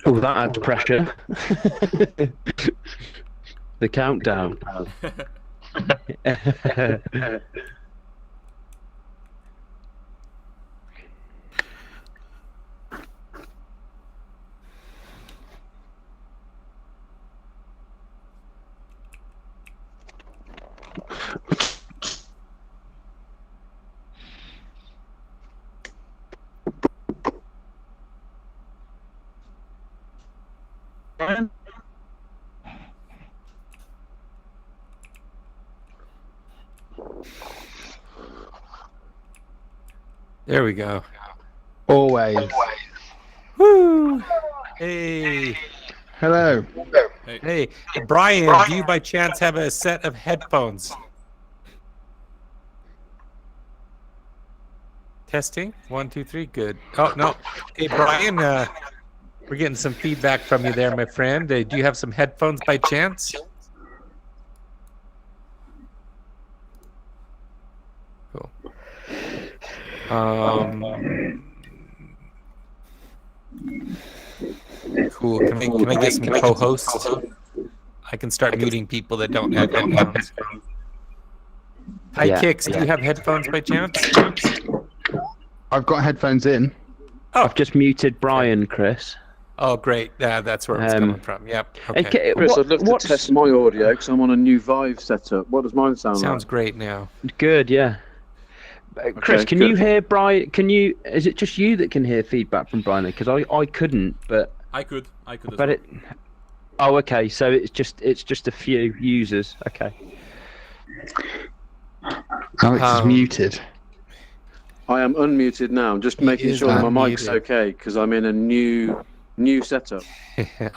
Oh, that adds pressure. The countdown. There we go. Always. Woo! Hey. Hello. Hey, Brian, do you by chance have a set of headphones? Testing. 1, 2, 3. Good. Oh, no. Hey, Brian, we're getting some feedback from you there, my friend. Do you have some headphones by chance? Cool. Cool. Can I get some co-hosts? I can start muting people that don't have headphones. Hi, Yeah. Kix. Do you have headphones by chance? I've got headphones in. Oh, I've just muted Brian, Chris. oh, great. Yeah, that's where it's coming from. Yep. Okay. Okay, Chris, I'd love to test my audio because I'm on a new Vive setup. What does mine sound Sounds like? great now. Good, yeah. Chris, Okay, can good. you hear Brian? Is it just you that can hear feedback from Brian? Because I couldn't, but I could as but well. it. Oh, okay. So it's just a few users. Okay. Alex is muted. I am unmuted now. I'm just making is sure that my mic's unmuted. okay because I'm in a new setup.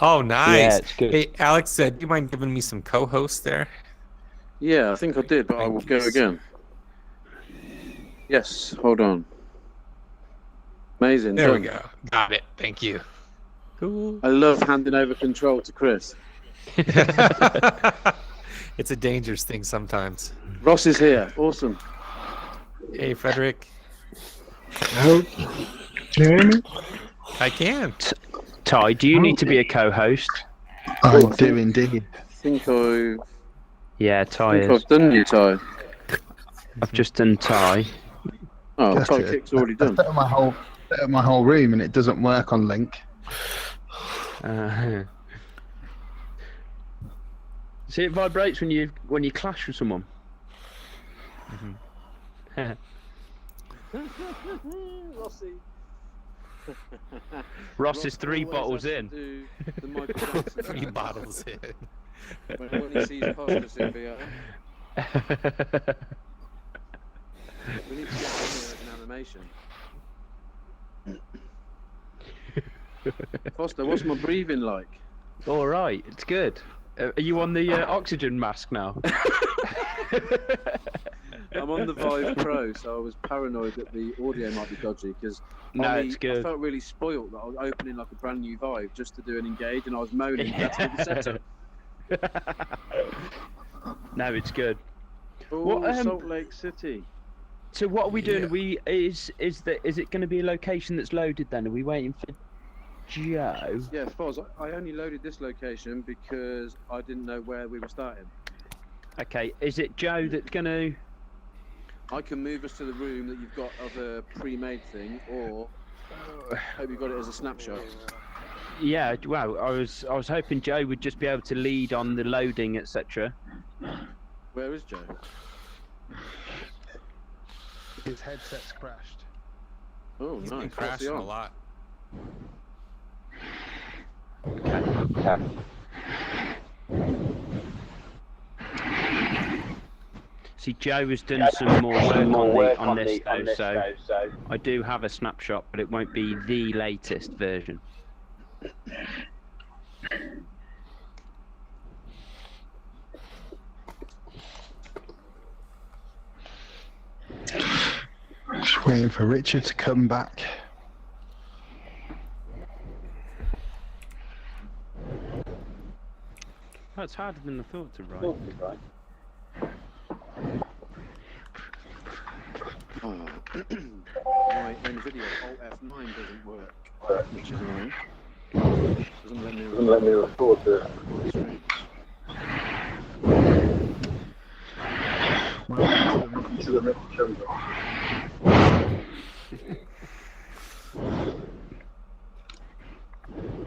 Oh, nice. Yeah, it's good. Hey, Alex, do you mind giving me some co-hosts there? Yeah, I think I did, but I will go again. Yes, hold on. Amazing. There we done. go. Got it. Thank you. Cool. I love handing over control to Chris. It's a dangerous thing sometimes. Ross is here. Awesome. Hey, Frederick. Hello. Can you hear me? I can. Ty, do you need to be a co-host? I do indeed. I think I've Yeah, Ty is. done you, Ty. I've just done Ty. Oh, That's Ty it. Kick's already I've done. set up my whole room and it doesn't work on Link. See, it vibrates when you clash with someone. Rossi. Ross is 3 bottles in. The Michael Jackson 3 dance. bottles in. When he sees Pegasus, he'll be like, we need to get him here as an animation. Foster, what's my breathing like? All right, it's good. Are you on the oxygen mask now? I'm on the Vive Pro, so I was paranoid that the audio might be dodgy because No, it's I good. felt really spoilt that I was opening like a brand new Vive just to do an engage, and I was moaning. That's the setup. No, it's good. Oh, What, Salt Lake City. So what are we doing? Yeah. Is it going to be a location that's loaded then? Are we waiting for Joe? Yeah, Foz, I only loaded this location because I didn't know where we were starting. Okay, is it Joe that's going to? I can move us to the room that you've got of a pre-made thing, or hope you got it as a snapshot. Yeah, well, I was hoping Joe would just be able to lead on the loading, etc. Where is Joe? His headset's crashed. Oh, He's nice. been What's he crashing a on? lot. See, Joe has done some more work on this though, so I do have a snapshot, but it won't be the latest version. Just waiting for Richard to come back. That's harder than I thought to write. Oh. My NVIDIA Alt F9 doesn't work, which is annoying. Doesn't let me record the streams. To the middle jungle.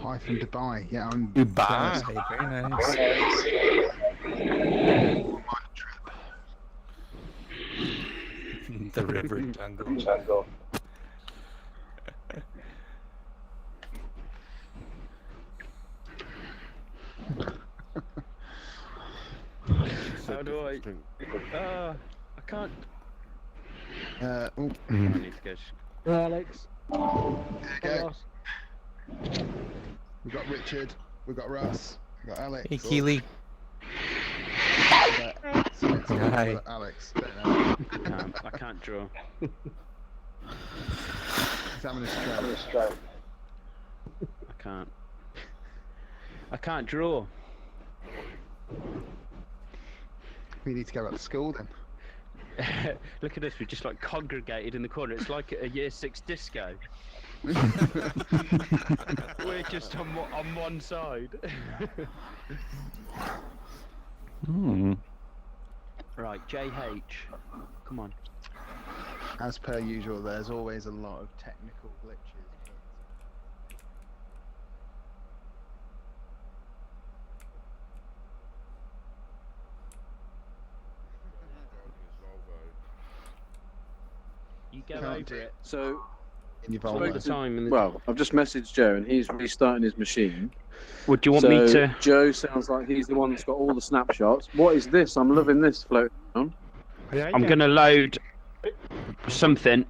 Hi from Dubai. Yeah, I'm Dubai. jealous. Very nice. The river jungle. How do I? I can't. Oh, I need to go. Alex. there you go. We've got Richard. We've got Russ. We've got Alex. Hey, Keely. Hi. Alex. I can't draw. He's having a stroke. I can't draw. We need to go back to school then. Look at us, we're just like congregated in the corner. It's like a year 6 disco. We're just on one side. Right, JH. Come on. As per usual, there's always a lot of technical glitches. You go Can't over do it. So, In your All Volvo. the time. And well, I've just messaged Joe and he's restarting his machine. Would you want me to? Joe sounds like he's the one that's got all the snapshots. What is this? I'm loving this floating on. I'm going to load something.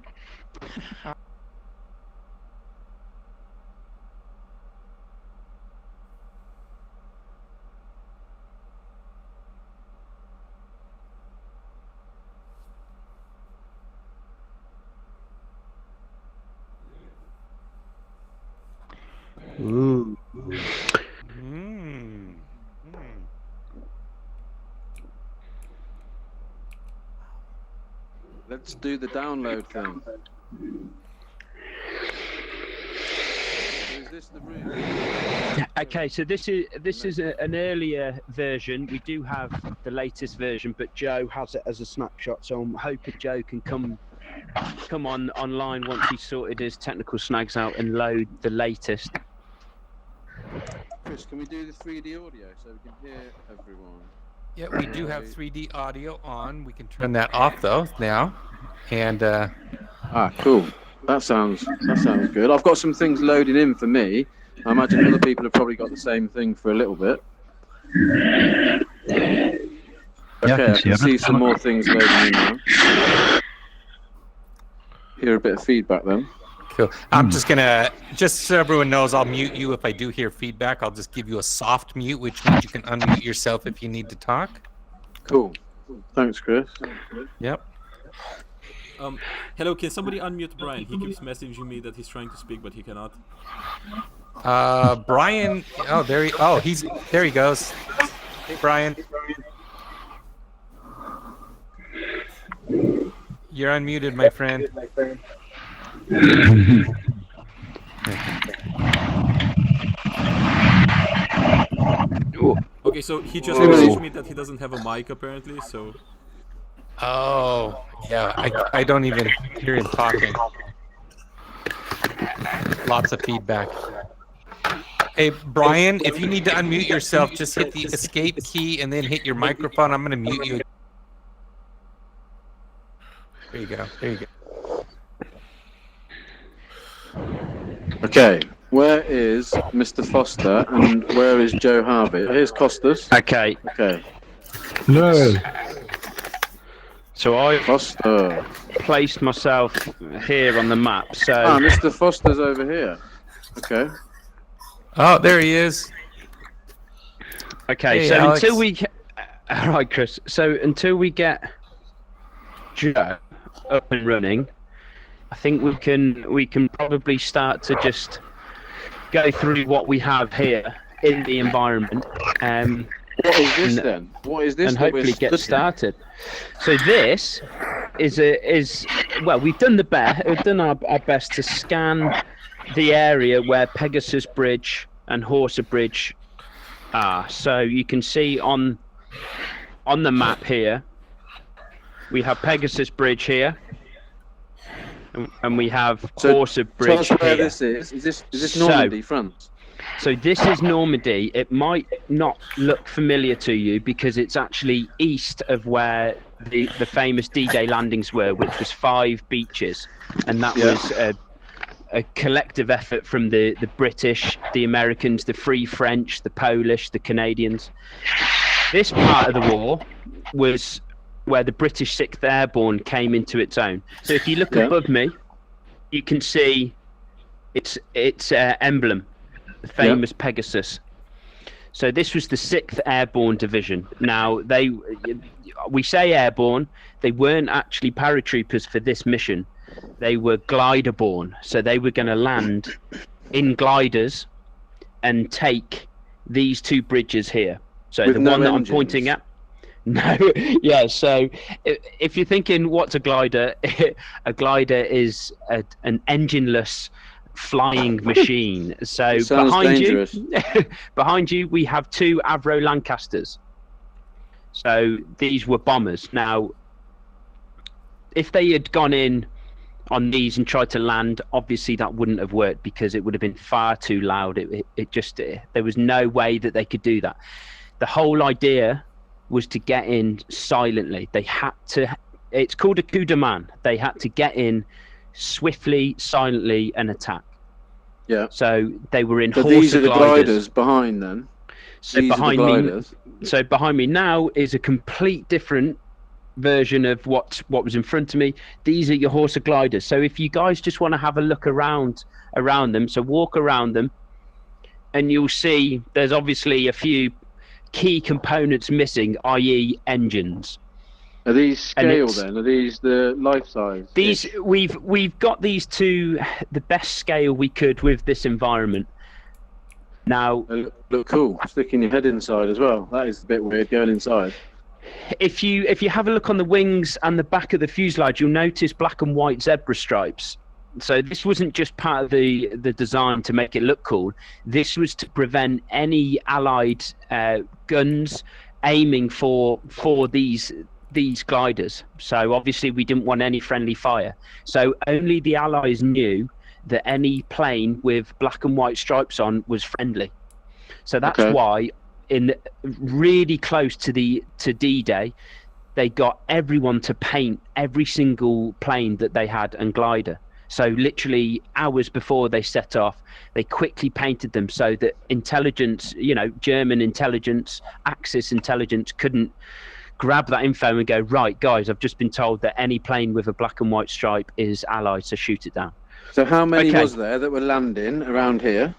Ooh. Let's do the download thing. Is this the room? Okay, so this is an earlier version. We do have the latest version, but Joe has it as a snapshot. So I'm hoping Joe can come on online once he's sorted his technical snags out and load the latest. Chris, can we do the 3D audio so we can hear everyone? Yeah, we do have 3D audio on. We can turn that off though now. And Cool. That sounds good. I've got some things loading in for me. I imagine other people have probably got the same thing for a little bit. Okay, I can see some more things loading in now. Hear a bit of feedback then. cool. I'm just gonna, just so everyone knows, I'll mute you if I do hear feedback. I'll just give you a soft mute, which means you can unmute yourself if you need to talk. Cool. Thanks, Chris. Yep. Hello, can somebody unmute Brian? He keeps messaging me that he's trying to speak, but he cannot. Brian. Oh, there he goes. Hey, Brian. You're unmuted, my friend. Okay, so he just messaged me that he doesn't have a mic apparently, so... Oh, yeah. I don't even hear him talking. Lots of feedback. Hey, Brian, if you need to unmute yourself, just hit the escape key and then hit your microphone. I'm going to mute you. There you go. There you go. Okay, where is Mr. Foster and where is Joe Harvey? Here's Costas. Okay. Okay. No. So I Foster. placed myself here on the map. So Mr. Foster's over here. Okay. Oh, there he is. okay, Hey, so Alex. until we all right, Chris. So until we get Joe up and running, I think we can probably start to just go through what we have here in the environment. What is this then? What is this? And that we're hopefully get studying? started. So this is well, we've done our best to scan the area where Pegasus Bridge and Horsa Bridge are. So you can see on the map here, we have Pegasus Bridge here, and we have Horsa Bridge tell us where here. this is. Is this Normandy front? So this is Normandy. It might not look familiar to you because it's actually east of where the famous D-Day landings were, which was 5 beaches, and that was a collective effort from the British, the Americans, the Free French, the Polish, the Canadians. This part of the war was where the British 6th Airborne came into its own. So if you look above me, you can see its emblem, the famous Pegasus. So this was the 6th Airborne Division. Now, we say airborne, they weren't actually paratroopers for this mission. They were glider-borne. So they were going to land in gliders and take these 2 bridges here. So With the no one that engines. I'm pointing at. No, yeah. So if you're thinking, what's a glider? A glider is an engineless flying machine. So behind you, we have 2 Avro Lancasters. So these were bombers. Now, if they had gone in on these and tried to land, obviously that wouldn't have worked because it would have been far too loud. There was no way that they could do that. The whole idea was to get in silently. They had to. It's called a coup de main. They had to get in swiftly, silently, and attack. Yeah. So they were in. So Horsa these are the gliders behind then. So behind me now is a complete different version of what was in front of me. These are your Horsa gliders. So if you guys just want to have a look around them, so walk around them, and you'll see there's obviously a few key components missing, i.e. engines. Are these scale then? Are these the life size? These we've got these to the best scale we could with this environment. Now they look cool. Sticking your head inside as well. That is a bit weird going inside. If you have a look on the wings and the back of the fuselage, you'll notice black and white zebra stripes. So this wasn't just part of the design to make it look cool. This was to prevent any Allied guns aiming for these gliders. So obviously we didn't want any friendly fire. So only the Allies knew that any plane with black and white stripes on was friendly. So that's why in really close to D-Day, they got everyone to paint every single plane that they had and glider. So literally hours before they set off, they quickly painted them so that intelligence, German intelligence, Axis intelligence couldn't grab that info and go, right, guys, I've just been told that any plane with a black and white stripe is Allied, so shoot it down. So how many was there that were landing around here?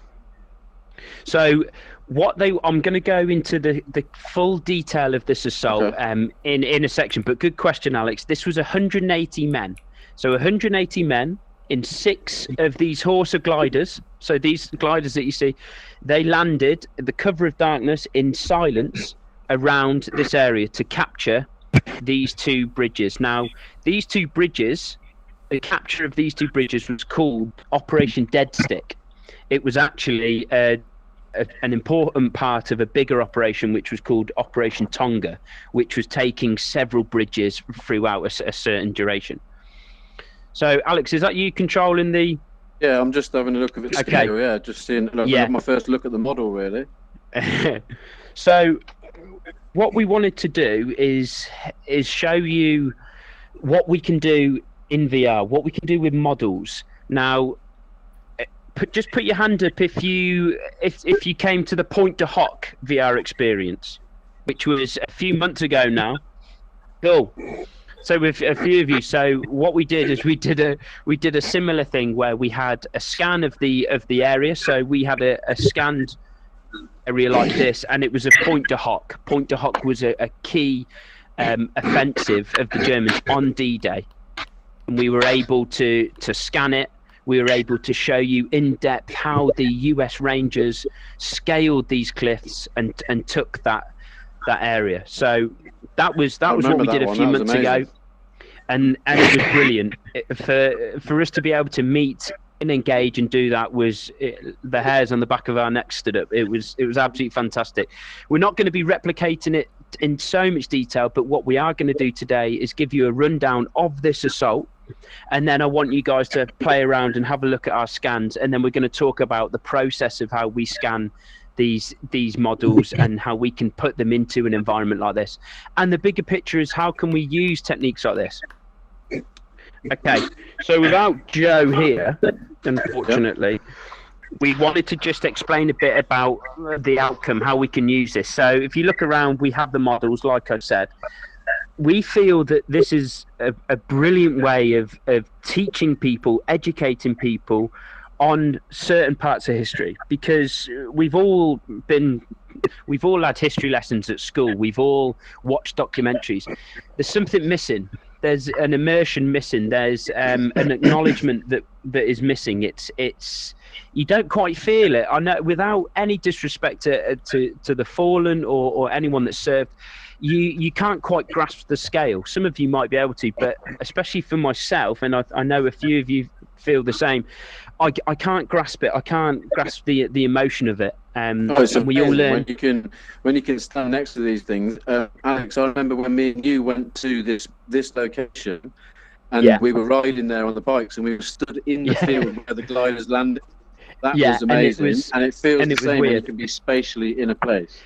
So I'm going to go into the full detail of this assault in a section, but good question, Alex. This was 180 men. So 180 men in 6 of these Horsa gliders. So these gliders that you see, they landed at the cover of darkness in silence around this area to capture these 2 bridges. Now, these 2 bridges, the capture of these 2 bridges was called Operation Dead Stick. It was actually an important part of a bigger operation which was called Operation Tonga, which was taking several bridges throughout a certain duration. So, Alex, is that you controlling the... Yeah, I'm just having a look at it. Okay. Yeah, just seeing my first look at the model, really. So, what we wanted to do is show you what we can do in VR, what we can do with models. Now, just put your hand up if you came to the Point de Hoc VR experience, which was a few months ago now. Cool. So with a few of you, so what we did is we did a similar thing where we had a scan of the area. So we had a scanned area like this, and it was a Point de Hoc. Point de Hoc was a key offensive of the Germans on D-Day, and we were able to scan it. We were able to show you in depth how the US Rangers scaled these cliffs and took that area. So that was what we did a few months ago, and it was brilliant for us to be able to meet and engage and do that the hairs on the back of our neck stood up. It was absolutely fantastic. We're not going to be replicating it in so much detail, but what we are going to do today is give you a rundown of this assault, and then I want you guys to play around and have a look at our scans, and then we're going to talk about the process of how we scan these models and how we can put them into an environment like this. And the bigger picture is, how can we use techniques like this? Okay, so without Joe here, unfortunately, we wanted to just explain a bit about the outcome, how we can use this. So if you look around, we have the models, like I said. We feel that this is a brilliant way of teaching people, educating people on certain parts of history, because we've all had history lessons at school. We've all watched documentaries. There's something missing. There's an immersion missing. There's an acknowledgement that is missing. It's you don't quite feel it. I know, without any disrespect to the fallen or anyone that served, you can't quite grasp the scale. Some of you might be able to, but especially for myself, and I know a few of you feel the same. I can't grasp it. I can't grasp the emotion of it. It's and we all learn when you can stand next to these things. Alex, I remember when me and you went to this location, and we were riding there on the bikes, and we were stood in the field where the gliders landed. That was amazing, and it feels the same when you can be spatially in a place.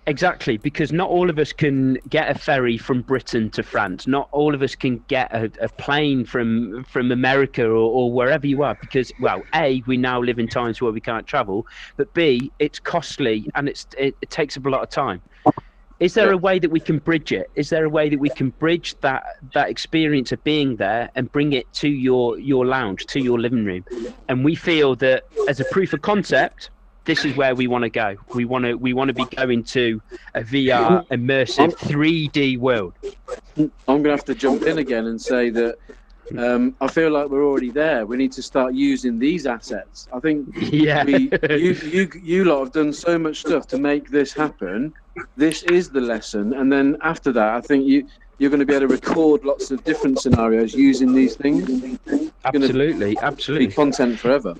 Exactly, because not all of us can get a ferry from Britain to France. Not all of us can get a plane from America or wherever you are, because, well, A, we now live in times where we can't travel, but B, it's costly and it takes up a lot of time. Is there a way that we can bridge it? Is there a way that we can bridge that experience of being there and bring it to your lounge, to your living room? And we feel that as a proof of concept, this is where we want to go. We want to be going to a VR immersive 3D world. I'm going to have to jump in again and say that I feel like we're already there. We need to start using these assets. I think you lot have done so much stuff to make this happen. This is the lesson, and then after that, I think you're going to be able to record lots of different scenarios using these things. Absolutely. Be content forever.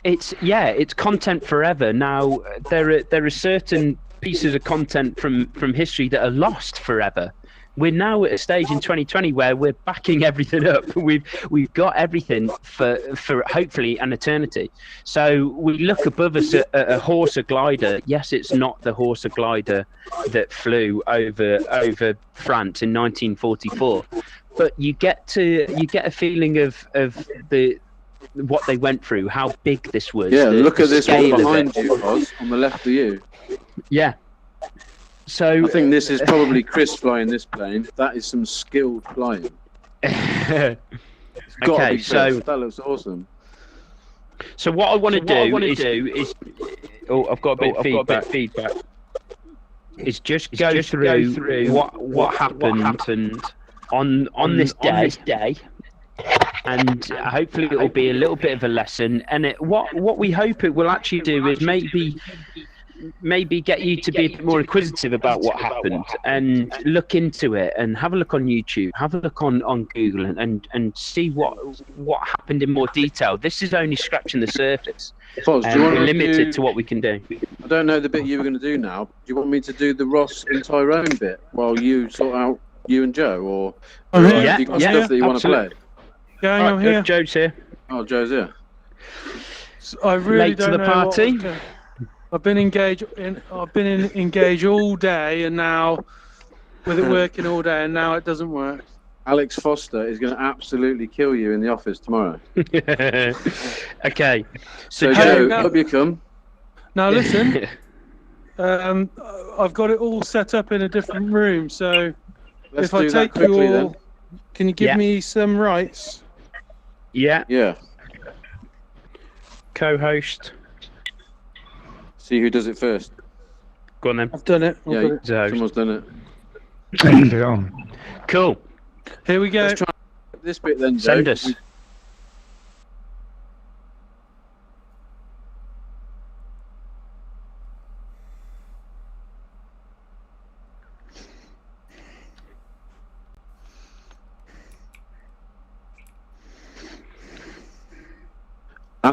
It's content forever. Now there are certain pieces of content from history that are lost forever. We're now at a stage in 2020 where we're backing everything up. We've got everything for hopefully an eternity. So we look above us at a horse, a glider. Yes, it's not the horse, a glider that flew over France in 1944, but you get a feeling of what they went through, how big this was. Yeah, look at this one behind you, Oz, on the left of you. Yeah. So I think this is probably Chris flying this plane. That is some skilled flying. Okay, so that looks awesome. So what I want to do is I've got a bit of feedback. Is just go through what happened on this day. And hopefully it will be a little bit of a lesson. And what we hope it will actually do is maybe get you to be a bit more inquisitive about what happened and look into it and have a look on YouTube, have a look on Google and see what happened in more detail. This is only scratching the surface. Foz, do you want we're limited to what we can do. I don't know the bit you were going to do now. Do you want me to do the Ross and Tyrone bit while you sort out you and Joe, or have you got stuff that you want to play? Yeah, I'm here. Joe's here. Oh, Joe's here. I really Late don't to the know party. I've been engaged all day, and now with it working all day, and now it doesn't work. Alex Foster is going to absolutely kill you in the office tomorrow. Okay. So Joe, hope you come. Now listen, I've got it all set up in a different room, so Let's if I do that take quickly, you all, then. can you give me some rights? Yeah. Yeah. Co-host. See who does it first. Go on then. I've done it. Yeah, So, someone's done it. cool. Here we go. Let's try this bit then, Joe. Send us.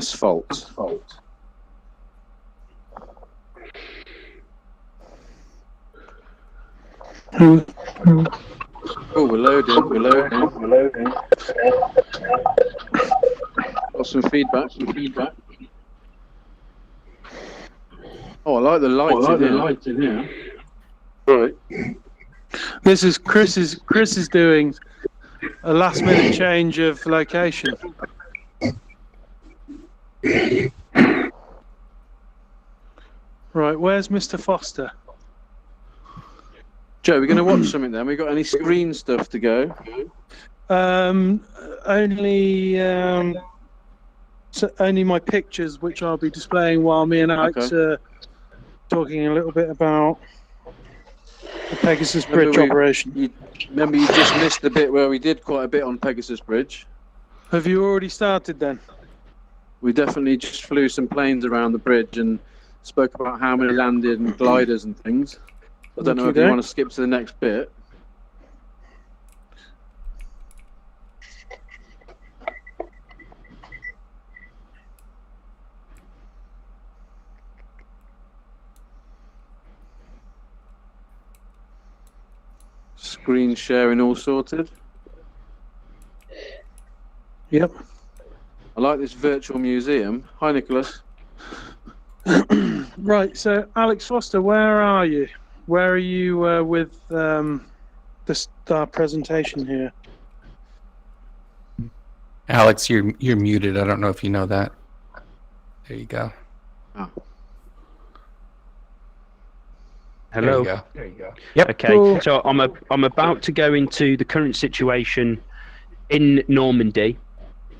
asphalt. Oh, we're loading. Got some feedback. Oh, I like the lights in here. Right. This is Chris is doing a last minute change of location. Right, where's Mr. Foster? Joe, we're going to watch something then. We got any screen stuff to go? Only my pictures, which I'll be displaying while me and Alex are talking a little bit about the Pegasus Bridge operation. Remember, you just missed the bit where we did quite a bit on Pegasus Bridge. Have you already started then? We definitely just flew some planes around the bridge and spoke about how many landed and gliders and things. I don't know if you want to skip to the next bit. Screen sharing all sorted. Yep. I like this virtual museum. Hi, Nicholas. Right, so Alex Foster, where are you? Where are you with the star presentation here? Alex, you're muted. I don't know if you know that. There you go. Oh. Hello. There you go. Yep. Okay, Cool. so I'm about to go into the current situation in Normandy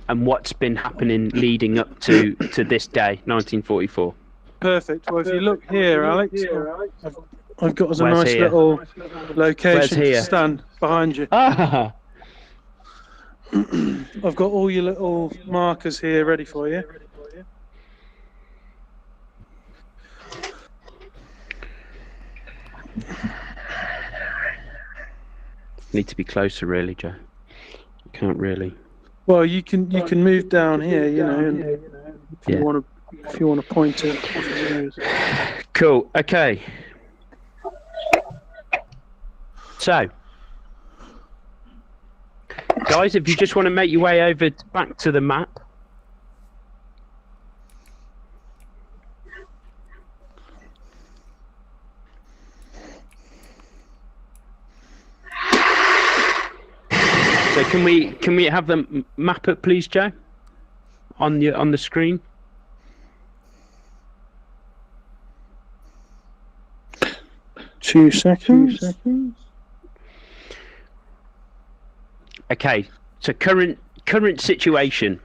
and what's been happening leading up to this day, 1944. Perfect. Well, if you look here, Alex, I've got us a Where's nice here? little location Where's here? to stand behind you. Ah, I've got all your little markers here ready for you. need to be closer, really, Joe. Can't really. Well, you can move down here, you know, and if you Yeah. want to point it. Cool. Okay. So, guys, if you just want to make your way over back to the map. So can we have the map up, please, Joe? On the screen. Two seconds. Okay, so current situation.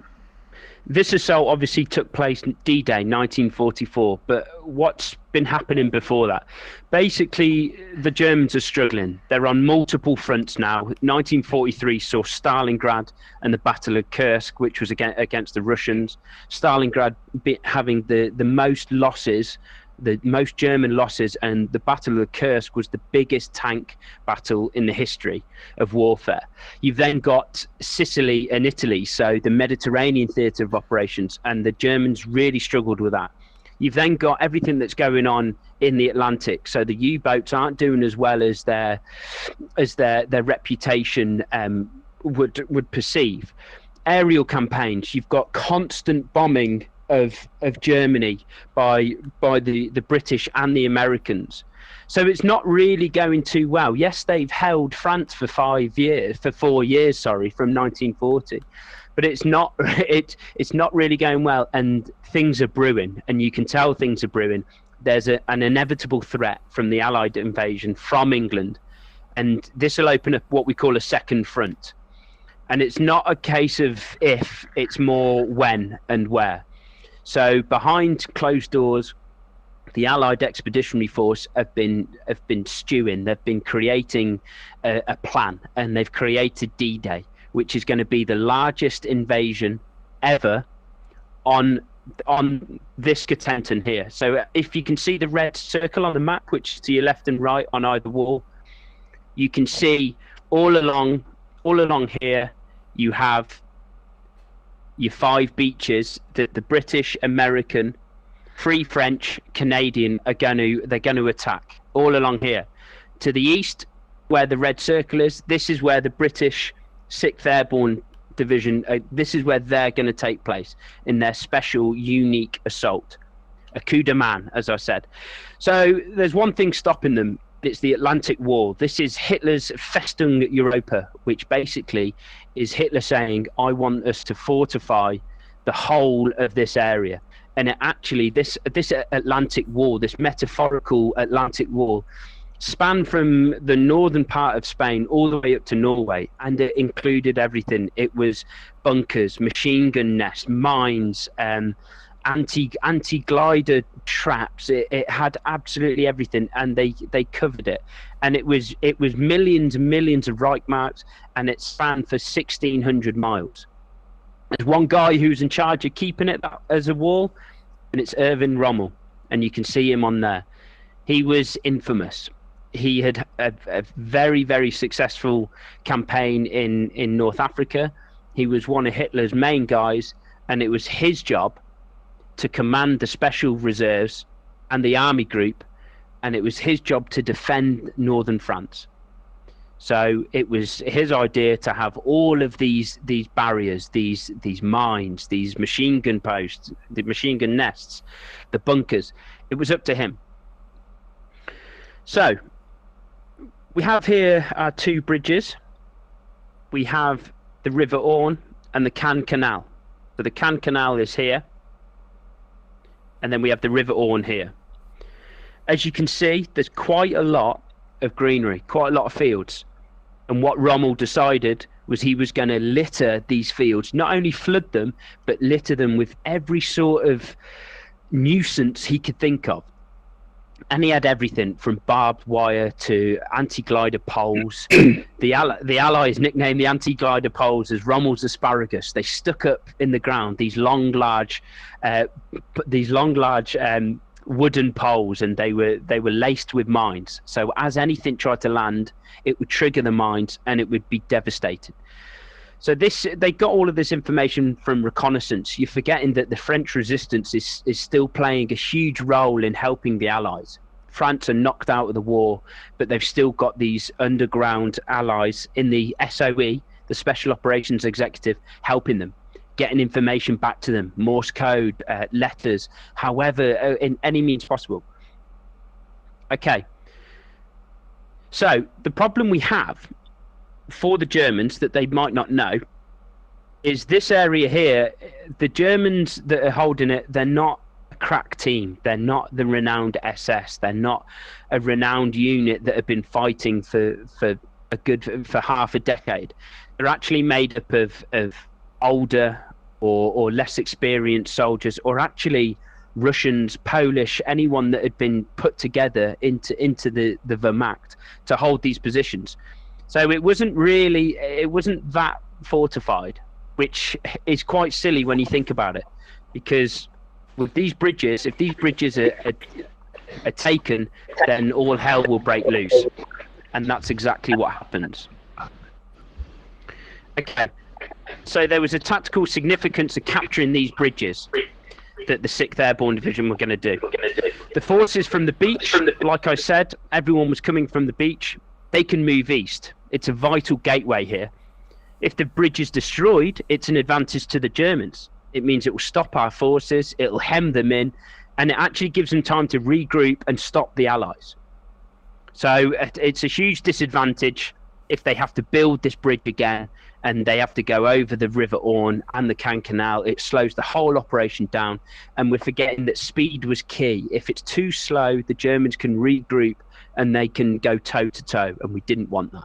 This assault obviously took place D-Day 1944, but what's been happening before that? Basically, the Germans are struggling. They're on multiple fronts now. 1943 saw Stalingrad and the Battle of Kursk, which was against the Russians. Stalingrad having the most losses, the most German losses, and the Battle of Kursk was the biggest tank battle in the history of warfare. You've then got Sicily and Italy, so the Mediterranean theatre of operations, and the Germans really struggled with that. You've then got everything that's going on in the Atlantic, so the U-boats aren't doing as well as their reputation would perceive. Aerial campaigns, you've got constant bombing of Germany by the British and the Americans. So it's not really going too well. Yes, they've held France for 4 years, from 1940, but it's not really going well, and things are brewing, and you can tell things are brewing. There's an inevitable threat from the Allied invasion from England, and this will open up what we call a second front. And it's not a case of if, it's more when and where. So behind closed doors, the Allied Expeditionary Force have been stewing. They've been creating a plan, and they've created D-Day, which is going to be the largest invasion ever on this Catenton here. So if you can see the red circle on the map, which is to your left and right on either wall, you can see all along here you have your 5 beaches that the British, American, Free French, Canadian they're going to attack all along here. To the east, where the red circle is, this is where the British 6th Airborne Division, this is where they're going to take place in their special, unique assault. A coup de main, as I said. So there's one thing stopping them. It's the Atlantic Wall. This is Hitler's Festung Europa, which basically is Hitler saying, I want us to fortify the whole of this area. And it actually, this Atlantic Wall, this metaphorical Atlantic Wall, spanned from the northern part of Spain all the way up to Norway, and it included everything. It was bunkers, machine gun nests, mines, anti-glider traps. It had absolutely everything, and they covered it. And it was millions and millions of Reich marks, and it spanned for 1,600 miles. There's one guy who's in charge of keeping it as a wall, and it's Erwin Rommel, and you can see him on there. He was infamous. He had a very, very successful campaign in North Africa. He was one of Hitler's main guys, and it was his job to command the special reserves and the army group, and it was his job to defend northern France. So it was his idea to have all of these barriers, these mines, these machine gun posts, the machine gun nests, the bunkers. It was up to him. So we have here our 2 bridges. We have the River Orne and the Caen Canal. So the Caen Canal is here, and then we have the River Orne here. As you can see, there's quite a lot of greenery, quite a lot of fields. And what Rommel decided was he was going to litter these fields, not only flood them, but litter them with every sort of nuisance he could think of. And he had everything from barbed wire to anti-glider poles. The Allies nicknamed the anti-glider poles as Rommel's asparagus. They stuck up in the ground these long, large wooden poles, and they were laced with mines. So as anything tried to land, it would trigger the mines, and it would be devastated. So they got all of this information from reconnaissance. You're forgetting that the French resistance is still playing a huge role in helping the Allies. France are knocked out of the war, but they've still got these underground allies in the SOE, the Special Operations Executive, helping them, getting information back to them, Morse code, letters, however, in any means possible. Okay. So the problem we have for the Germans that they might not know is this area here. The Germans that are holding it, they're not a crack team. They're not the renowned SS. They're not a renowned unit that have been fighting for half a decade. They're actually made up of older or less experienced soldiers, or actually Russians, Polish, anyone that had been put together into the Wehrmacht to hold these positions. So it wasn't that fortified, which is quite silly when you think about it, because with these bridges, if these bridges are taken, then all hell will break loose, and that's exactly what happens. Okay, so there was a tactical significance of capturing these bridges that the 6th Airborne Division were going to do. The forces from the beach, like I said, everyone was coming from the beach. They can move east. It's a vital gateway here. If the bridge is destroyed, it's an advantage to the Germans. It means it will stop our forces, it will hem them in, and it actually gives them time to regroup and stop the Allies. So it's a huge disadvantage if they have to build this bridge again and they have to go over the River Orne and the Caen Canal. It slows the whole operation down, and we're forgetting that speed was key. If it's too slow, the Germans can regroup and they can go toe-to-toe, and we didn't want that.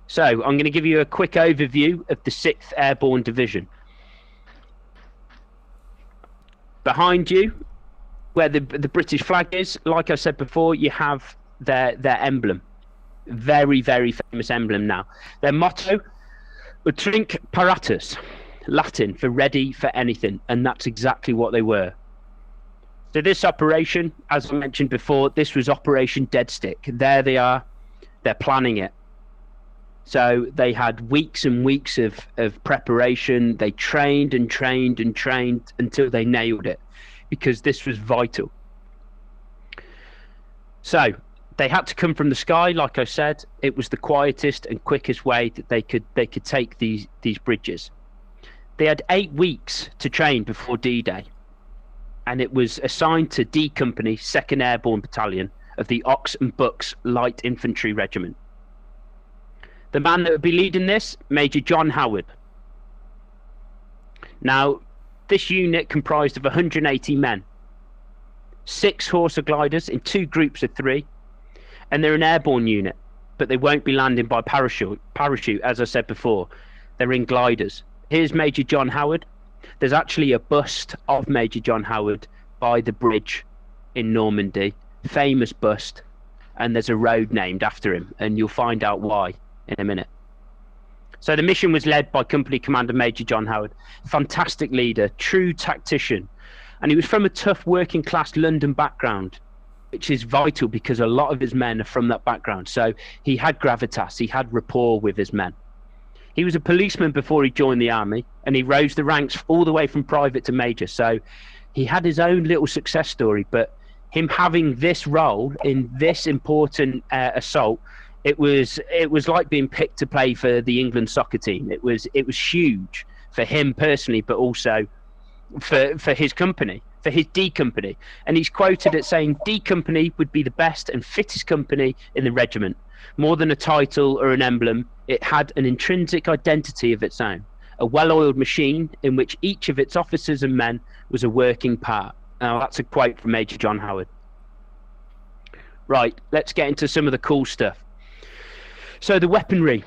So I'm going to give you a quick overview of the 6th Airborne Division. Behind you, where the British flag is, like I said before, you have their emblem. Very, very famous emblem now. Their motto, Utrinc Paratus, Latin for ready for anything, and that's exactly what they were. So this operation, as I mentioned before, this was Operation Dead Stick. There they are. They're planning it. So they had weeks and weeks of preparation. They trained and trained and trained until they nailed it, because this was vital. So they had to come from the sky, like I said. It was the quietest and quickest way that they could take these bridges. They had 8 weeks to train before D-Day, and it was assigned to D Company, 2nd Airborne Battalion of the Ox and Bucks Light Infantry Regiment. The man that would be leading this, Major John Howard. Now, this unit comprised of 180 men, 6 Horsa gliders in 2 groups of 3, and they're an airborne unit, but they won't be landing by parachute, as I said before. They're in gliders. Here's Major John Howard. There's actually a bust of Major John Howard by the bridge in Normandy, famous bust, and there's a road named after him, and you'll find out why in a minute. So the mission was led by Company Commander Major John Howard, fantastic leader, true tactician, and he was from a tough working class London background, which is vital because a lot of his men are from that background. So he had gravitas, he had rapport with his men. He was a policeman before he joined the army, and he rose the ranks all the way from private to major. So he had his own little success story, but him having this role in this important assault, it was like being picked to play for the England soccer team. It was huge for him personally, but also for his company, for his D Company. And he's quoted as saying D Company would be the best and fittest company in the regiment. More than a title or an emblem, it had an intrinsic identity of its own, a well-oiled machine in which each of its officers and men was a working part. Now that's a quote from Major John Howard. Right, let's get into some of the cool stuff. So the weaponry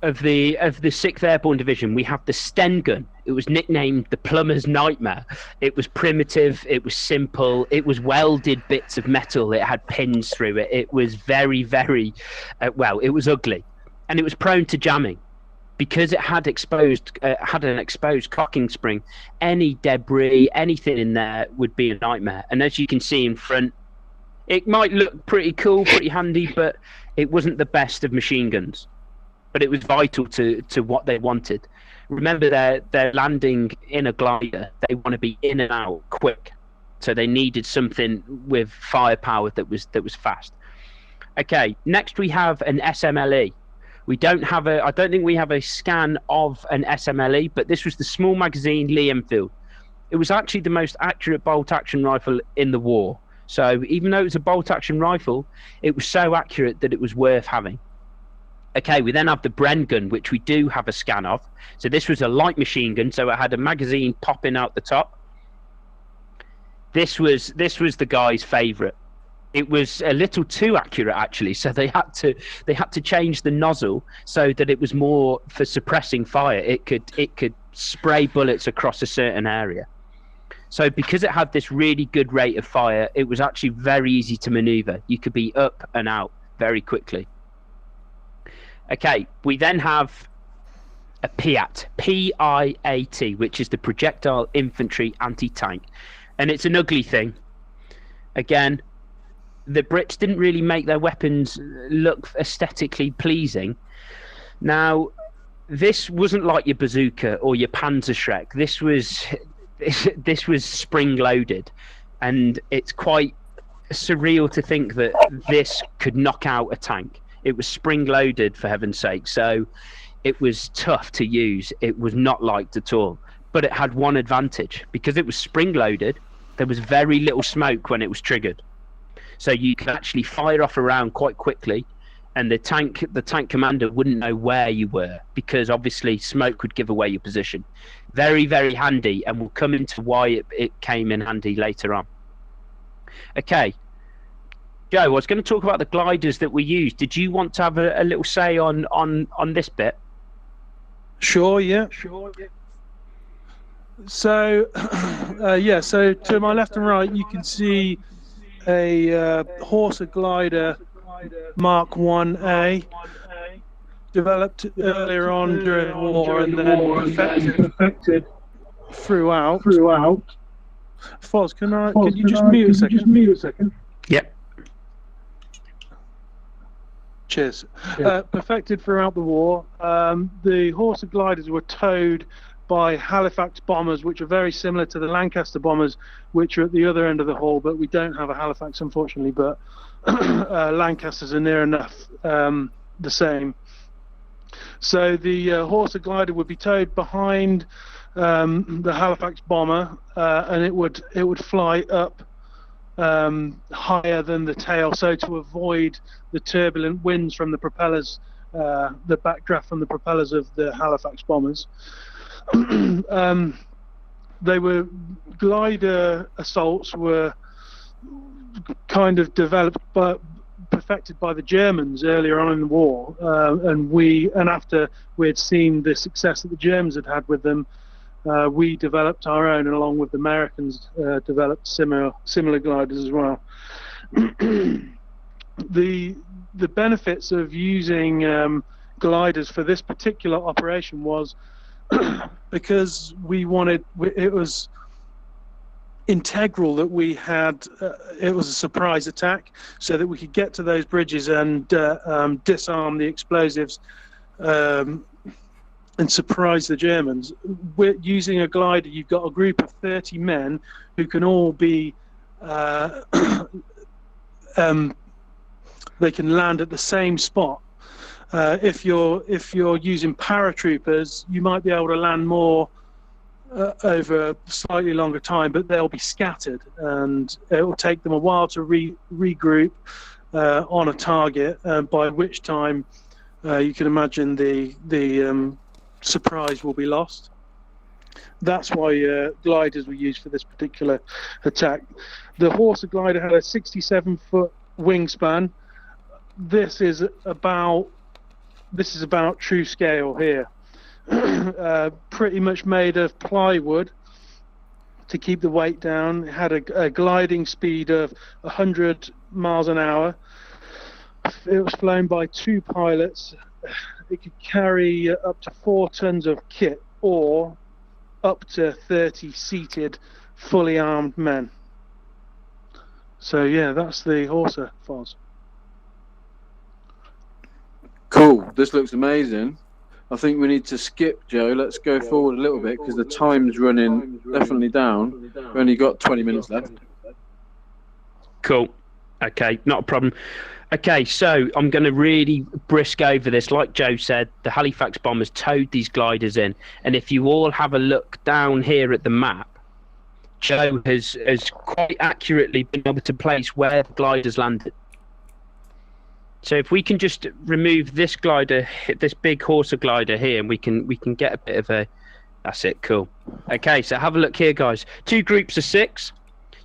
of the 6th Airborne Division, we have the Sten gun. It was nicknamed the plumber's nightmare. It was primitive, it was simple, it was welded bits of metal, it had pins through it. It was very, very, it was ugly, and it was prone to jamming. Because it had an exposed cocking spring, any debris, anything in there would be a nightmare. And as you can see in front, it might look pretty cool, pretty handy, but it wasn't the best of machine guns. But it was vital to what they wanted. Remember, they're landing in a glider. They want to be in and out quick, so they needed something with firepower that was fast. Okay, next we have an SMLE. I don't think we have a scan of an SMLE, but this was the small magazine Lee Enfield. It was actually the most accurate bolt-action rifle in the war. So even though it was a bolt-action rifle, it was so accurate that it was worth having. Okay, we then have the Bren gun, which we do have a scan of. So this was a light machine gun, so it had a magazine popping out the top. This was the guy's favourite. It was a little too accurate, actually, so they had to change the nozzle so that it was more for suppressing fire. It could spray bullets across a certain area. So because it had this really good rate of fire, it was actually very easy to maneuver. You could be up and out very quickly. Okay, we then have a PIAT, P-I-A-T, which is the Projectile Infantry Anti-Tank. And it's an ugly thing. Again, the Brits didn't really make their weapons look aesthetically pleasing. Now, this wasn't like your bazooka or your Panzerschreck. This was spring-loaded, and it's quite surreal to think that this could knock out a tank. It was spring-loaded, for heaven's sake, so it was tough to use. It was not liked at all, but it had one advantage. Because it was spring-loaded, there was very little smoke when it was triggered. So you could actually fire off a round quite quickly, and the tank commander wouldn't know where you were, because obviously smoke would give away your position. Very, very handy, and we'll come into why it came in handy later on. Okay, Joe, I was going to talk about the gliders that we used. Did you want to have a little say on this bit? Sure, yeah. So, so to my left and right, you can see a Horsa glider Mark 1A, developed earlier on during the war and then perfected throughout. Foz, can you just mute a second? Yep. Cheers. Perfected throughout the war. The Horsa gliders were towed by Halifax bombers, which are very similar to the Lancaster bombers, which are at the other end of the hall, but we don't have a Halifax, unfortunately, but Lancasters are near enough the same. So the Horsa glider would be towed behind the Halifax bomber, and it would fly up higher than the tail, so to avoid the turbulent winds from the propellers, the backdraft from the propellers of the Halifax bombers. They were glider assaults were kind of developed but perfected by the Germans earlier on in the war, and after we had seen the success that the Germans had had with them, we developed our own, and along with the Americans developed similar gliders as well. The benefits of using gliders for this particular operation was because it was integral that we had it was a surprise attack, so that we could get to those bridges and disarm the explosives and surprise the Germans. We're using a glider. You've got a group of 30 men who can all be they can land at the same spot. If you're using paratroopers, you might be able to land more over a slightly longer time, but they'll be scattered, and it will take them a while to regroup on a target, by which time you can imagine the surprise will be lost. That's why gliders were used for this particular attack. The Horsa glider had a 67-foot wingspan. This is about true scale here. Pretty much made of plywood to keep the weight down. It had a gliding speed of 100 miles an hour. It was flown by 2 pilots. It could carry up to 4 tons of kit, or up to 30 seated, fully armed men. So yeah, that's the Horsa Files. Cool. This looks amazing. I think we need to skip, Joe. Let's go forward a little bit because the time's running definitely down. We've only got 20 minutes left. Cool. Okay, not a problem. Okay, so I'm going to really brisk over this. Like Joe said, the Halifax bombers towed these gliders in. And if you all have a look down here at the map, Joe has quite accurately been able to place where the gliders landed. So if we can just remove this glider, this big Horsa glider here, and we can get a bit of a... That's it, cool. Okay, so have a look here, guys. 2 groups of 6.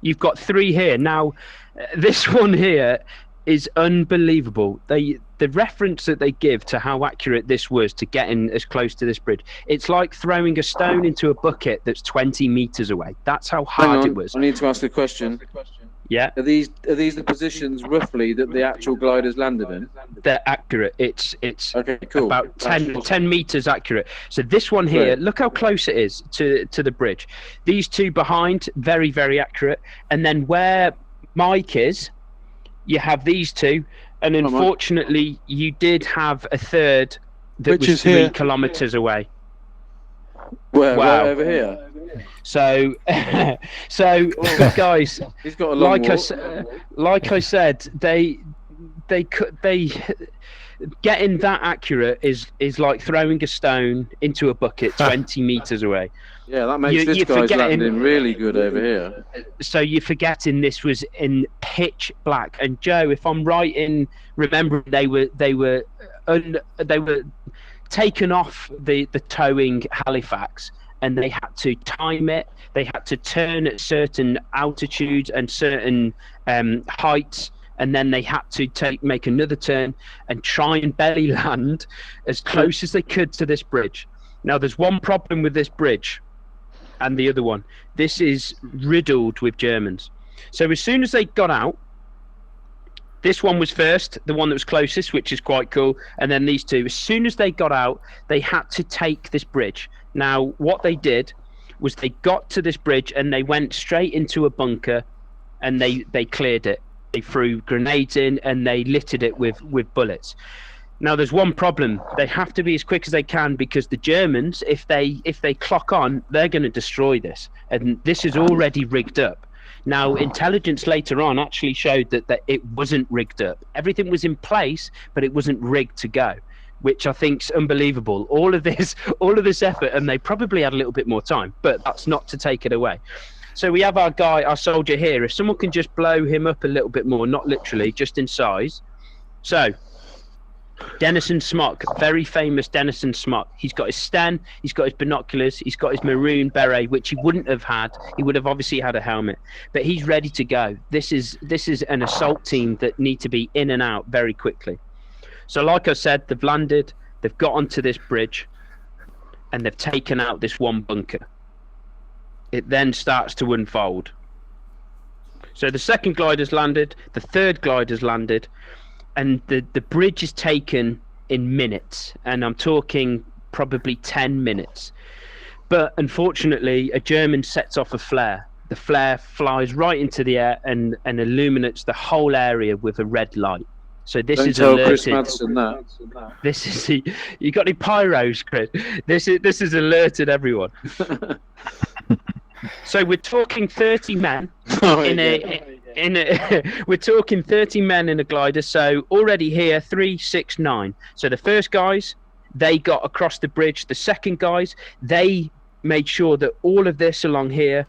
You've got 3 here. Now, this one here is unbelievable. The reference that they give to how accurate this was to getting as close to this bridge, it's like throwing a stone into a bucket that's 20 meters away. That's how hard it was. I need to ask a question. Yeah. Are these the positions roughly that the actual gliders landed in? They're accurate. It's okay, cool. About 10 meters accurate. So this one here, look how close it is to the bridge. These 2 behind, very, very accurate. And then where Mike is, you have these 2, and unfortunately you did have a third that was 3 kilometers away. Where? Wow. Right over here. So guys, he's got a long like I said, they getting that accurate is like throwing a stone into a bucket 20 meters away. Yeah, that makes this guy's landing really good over here. So you're forgetting this was in pitch black. And Joe, if I'm right in remembering, they were taken off the towing Halifax, and they had to time it. They had to turn at certain altitudes and certain heights, and then they had to make another turn and try and belly land as close as they could to this bridge. Now, there's one problem with this bridge and the other one. This is riddled with Germans. So as soon as they got out, this one was first, the one that was closest, which is quite cool, and then these 2. As soon as they got out, they had to take this bridge. Now, what they did was they got to this bridge and they went straight into a bunker, and they cleared it. They threw grenades in and they littered it with bullets. Now, there's one problem. They have to be as quick as they can because the Germans, if they clock on, they're going to destroy this. And this is already rigged up. Now, intelligence later on actually showed that it wasn't rigged up. Everything was in place, but it wasn't rigged to go, which I think's unbelievable. All of this effort, and they probably had a little bit more time, but that's not to take it away. So we have our soldier here. If someone can just blow him up a little bit more, not literally, just in size. So, Denison Smock, very famous Denison Smock. He's got his Sten, he's got his binoculars, he's got his maroon beret, which he wouldn't have had. He would have obviously had a helmet, but he's ready to go. This is an assault team that need to be in and out very quickly. So like I said, they've landed, they've got onto this bridge, and they've taken out this one bunker. It then starts to unfold. So the second glider's landed, the third glider's landed, and the bridge is taken in minutes, and I'm talking probably 10 minutes. But unfortunately, a German sets off a flare. The flare flies right into the air and illuminates the whole area with a red light. So this is tell alerted. Chris Madsen that. This is you got any pyros, Chris? This is alerted everyone. So we're talking 30 men we're talking 30 men in a glider. So already here 3, 6, 9. So the first guys, they got across the bridge. The second guys, they made sure that all of this along here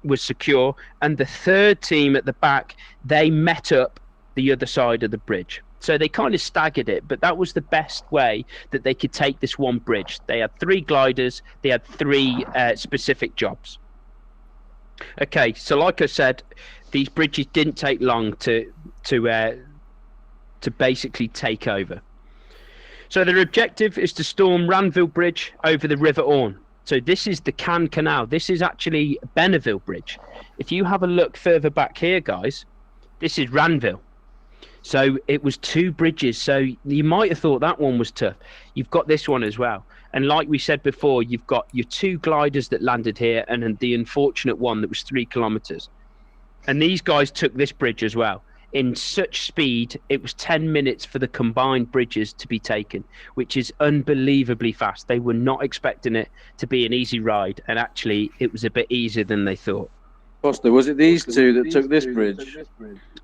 was secure, and the third team at the back, they met up the other side of the bridge. So they kind of staggered it, but that was the best way that they could take this one bridge. They had 3 gliders, they had 3 specific jobs. Okay, so like I said, these bridges didn't take long to basically take over. So their objective is to storm Ranville Bridge over the River Orne. So this is the Cannes Canal. This is actually Benneville Bridge. If you have a look further back here, guys, this is Ranville. So it was 2 bridges. So you might have thought that one was tough. You've got this one as well. And like we said before, you've got your 2 gliders that landed here and then the unfortunate one that was 3 kilometers. And these guys took this bridge as well. In such speed, it was 10 minutes for the combined bridges to be taken, which is unbelievably fast. They were not expecting it to be an easy ride, and actually it was a bit easier than they thought. Foster, was it these 2 that took this bridge?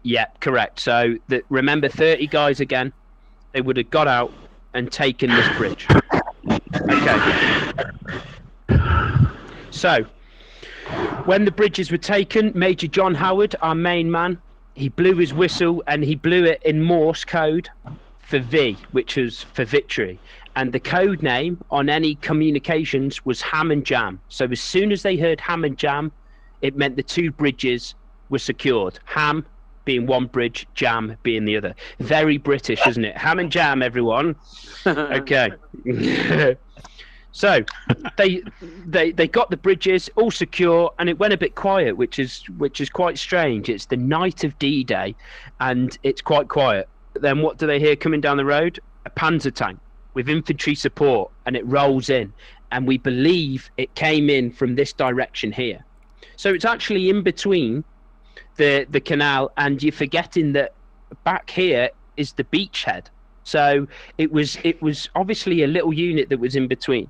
Yeah, correct. So remember, 30 guys again, they would have got out and taken this bridge. Okay. So, when the bridges were taken, Major John Howard, our main man, he blew his whistle and he blew it in Morse code for V, which was for victory. And the code name on any communications was Ham and Jam. So as soon as they heard Ham and Jam, it meant the 2 bridges were secured. Ham being one bridge, Jam being the other. Very British, isn't it? Ham and Jam, everyone. Okay. So they got the bridges all secure, and it went a bit quiet, which is quite strange. It's the night of D-Day, and it's quite quiet. But then what do they hear coming down the road? A Panzer tank with infantry support, and it rolls in, and we believe it came in from this direction here. So it's actually in between the canal, and you're forgetting that back here is the beachhead. So it was obviously a little unit that was in between.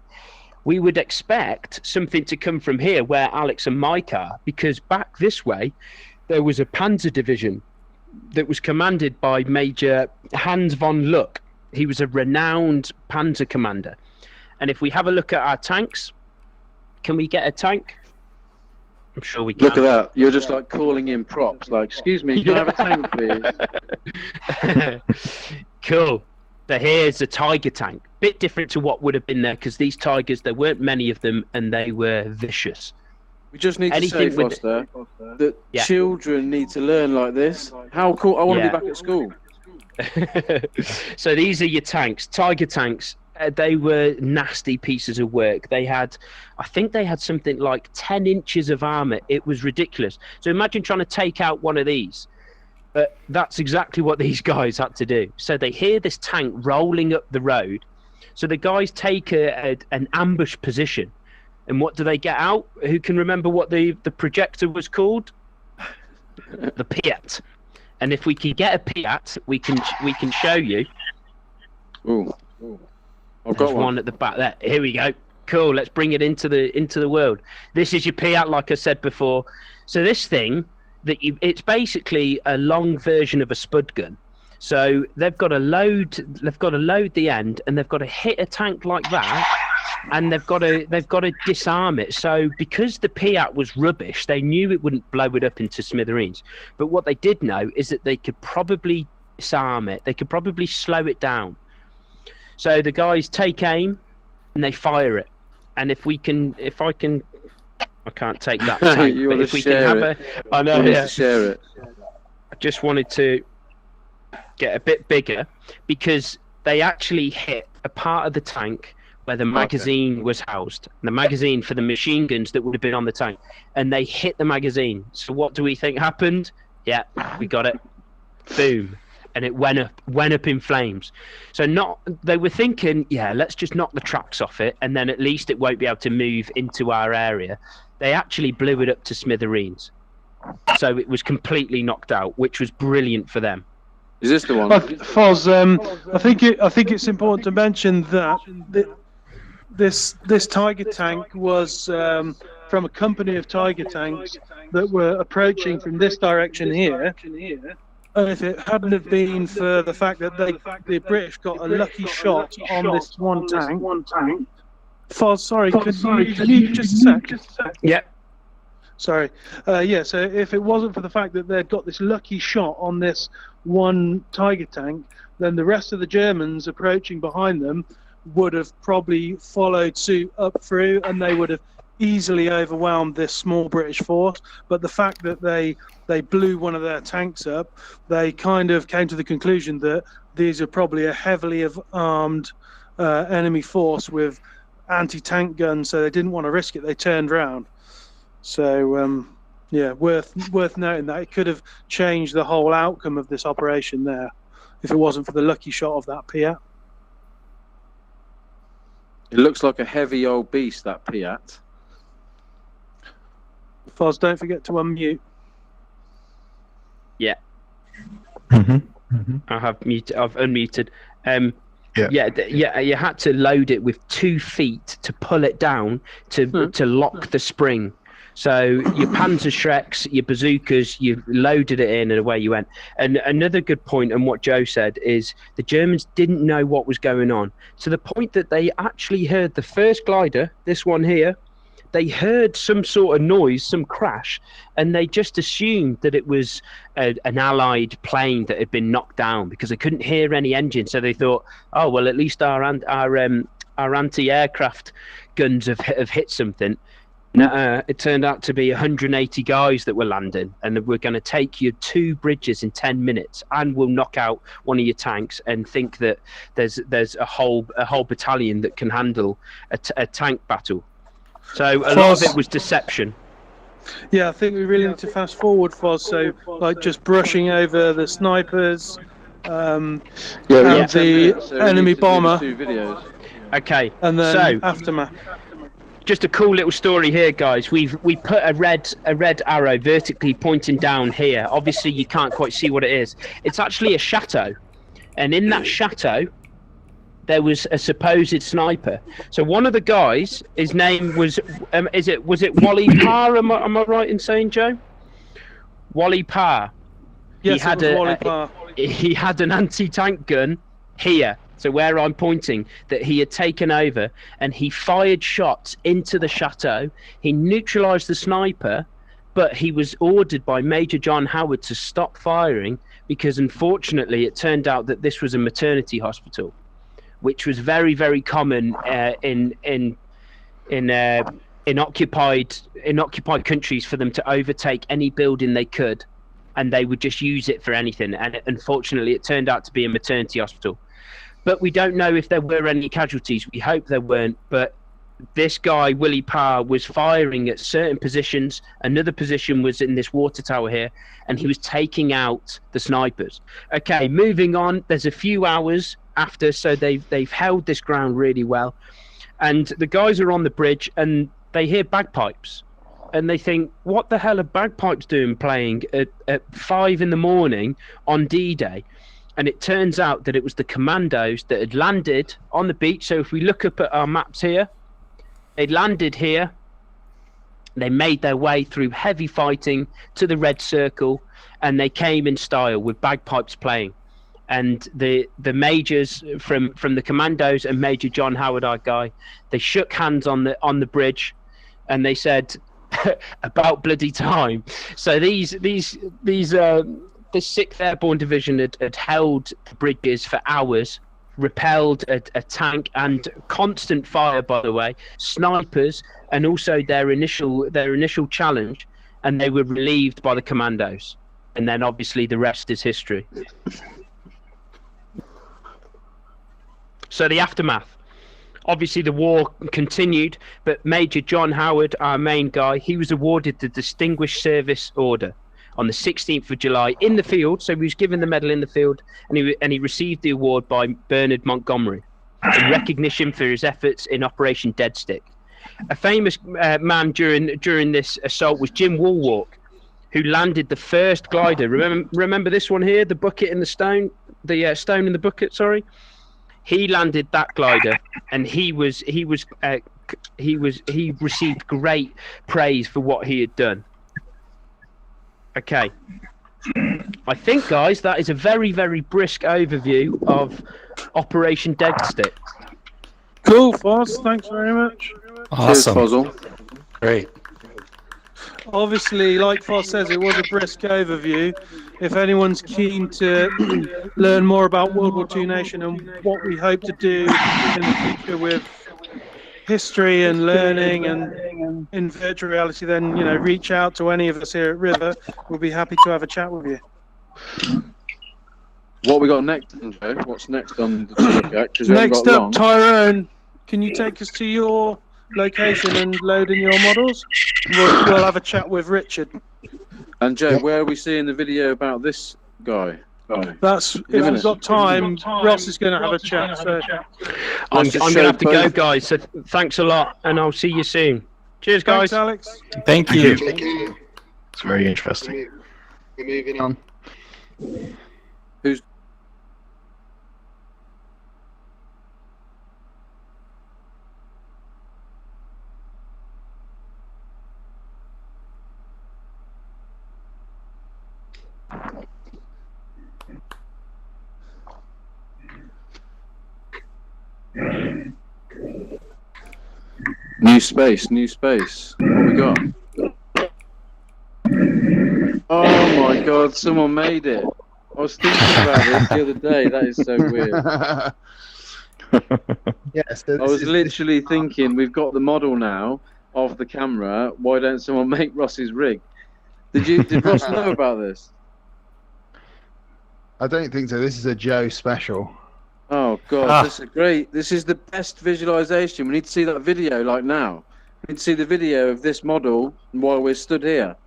We would expect something to come from here where Alex and Mike are, because back this way there was a panzer division that was commanded by Major Hans von Luck. He was a renowned panzer commander. And if we have a look at our tanks, can we get a tank? I'm sure we can. Look at that. You're just like calling in props. Like, excuse me, can I have a tank, please? Cool. So here's a Tiger tank. Bit different to what would have been there, because these Tigers, there weren't many of them, and they were vicious. We just need to say, Foster, that children need to learn like this. How cool. I want to be back at school. So these are your tanks, Tiger tanks. They were nasty pieces of work. I think they had something like 10 inches of armor. It was ridiculous. So imagine trying to take out one of these. But that's exactly what these guys had to do. So they hear this tank rolling up the road. So the guys take an ambush position. And what do they get out? Who can remember what the projector was called? The Piat. And if we can get a Piat, we can show you. Ooh. I've There's got one at the back there. Here we go. Cool. Let's bring it into the world. This is your Piat, like I said before. So this thing it's basically a long version of a spud gun. So they've got to load the end, and they've got to hit a tank like that, and they've got to disarm it. So because the Piat was rubbish, they knew it wouldn't blow it up into smithereens. But what they did know is that they could probably disarm it. They could probably slow it down. So the guys take aim and they fire it. And I can't take that tank, but if we can have I know, yeah. Share it. I just wanted to get a bit bigger because they actually hit a part of the tank where the magazine was housed, the magazine for the machine guns that would have been on the tank, and they hit the magazine. So what do we think happened? Yeah, we got it. Boom. And it went up in flames. So they were thinking, yeah, let's just knock the tracks off it, and then at least it won't be able to move into our area. They actually blew it up to smithereens. So it was completely knocked out, which was brilliant for them. Is this the one? Foz, I think it's important to mention that this Tiger tank was from a company of Tiger tanks that were approaching from this direction here. And if it hadn't have been for the fact that the British got a lucky shot on this one tank. Foz, sorry, could you just a sec? Yeah. Sorry. So if it wasn't for the fact that they'd got this lucky shot on this one Tiger tank, then the rest of the Germans approaching behind them would have probably followed suit up through, and they would have easily overwhelmed this small British force. But the fact that they blew one of their tanks up, they kind of came to the conclusion that these are probably a heavily armed enemy force with anti-tank guns, so they didn't want to risk it. They turned round. So worth noting that it could have changed the whole outcome of this operation there if it wasn't for the lucky shot of that Piat. It looks like a heavy old beast, that Piat. Foz, don't forget to unmute. Yeah. I have muted. I've unmuted. You had to load it with 2 feet to pull it down to lock the spring. So your Panzerschrecks, your bazookas, you loaded it in and away you went. And another good point, and what Joe said, is the Germans didn't know what was going on, to the point that they actually heard the first glider, this one here, they heard some sort of noise, some crash, and they just assumed that it was an Allied plane that had been knocked down because they couldn't hear any engine. So they thought, oh, well, at least our anti-aircraft guns have hit something. No, it turned out to be 180 guys that were landing, and we're going to take your 2 bridges in 10 minutes, and we'll knock out one of your tanks, and think that there's a whole battalion that can handle a tank battle. So a lot of it was deception. Yeah, I think we really need to fast forward, Foz. So, like, just brushing over the snipers, and the enemy bomber. 2 videos. Okay, and then so aftermath. Just a cool little story here, guys. We put a red arrow vertically pointing down here. Obviously, you can't quite see what it is. It's actually a chateau, and in that chateau, there was a supposed sniper. So one of the guys, his name was, was it Wally Parr? Am I right in saying, Joe? Wally Parr. Yes, Wally Parr. He had an anti-tank gun here. So where I'm pointing, that he had taken over, and he fired shots into the chateau. He neutralised the sniper, but he was ordered by Major John Howard to stop firing because, unfortunately, it turned out that this was a maternity hospital, which was very, very common in occupied countries for them to overtake any building they could, and they would just use it for anything. And unfortunately, it turned out to be a maternity hospital. But we don't know if there were any casualties. We hope there weren't. But this guy, Willie Parr, was firing at certain positions. Another position was in this water tower here, and he was taking out the snipers. Okay, moving on. There's a few hours after, so they've held this ground really well. And the guys are on the bridge, and they hear bagpipes. and they think, what the hell are bagpipes doing playing at 5 in the morning on D-Day? And it turns out that it was the commandos that had landed on the beach. So if we look up at our maps here, they landed here. They made their way through heavy fighting to the Red Circle, and they came in style with bagpipes playing. And the majors from the commandos and Major John Howard, our guy, they shook hands on the bridge, and they said, "About bloody time." So this 6th Airborne Division had held the bridges for hours, repelled a tank and constant fire, by the way, snipers, and also their initial challenge, and they were relieved by the commandos. And then obviously the rest is history. So the aftermath. Obviously the war continued, but Major John Howard, our main guy, he was awarded the Distinguished Service Order on the 16th of July in the field. So he was given the medal in the field, and he received the award by Bernard Montgomery in recognition for his efforts in Operation Dead Stick. A famous man during this assault was Jim Woolwalk, who landed the first glider. Remember this one here, the bucket in the stone, the stone in the bucket. Sorry, he landed that glider, and he received great praise for what he had done. Okay, I think, guys, that is a very, very brisk overview of Operation Dead Stick. Cool, Foz. Thanks very much. Awesome. Cheers, Fossil. Great. Obviously, like Foz says, it was a brisk overview. If anyone's keen to learn more about World War II Nation and what we hope to do in the future with history and learning and in virtual reality, then reach out to any of us here at River. We'll be happy to have a chat with you. What we got next, Joe? What's next on the project? Next up, Tyrone, can you take us to your location and load in your models? We'll have a chat with Richard. And Joe, where are we seeing the video about this guy? That's if we've got time. Ross is going to have a chat. So I'm going to have to go, guys. So thanks a lot, and I'll see you soon. Cheers, guys. Thanks, Alex. Thank you. It's very interesting. We're moving on. Who's New space. What we got? Oh my god, someone made it. I was thinking about this the other day. That is so weird. Yes, I was literally thinking, we've got the model now of the camera. Why don't someone make Ross's rig? Did Ross know about this? I don't think so. This is a Joe special. Oh god, this is great. This is the best visualization. We need to see that video like now. We need to see the video of this model while we're stood here.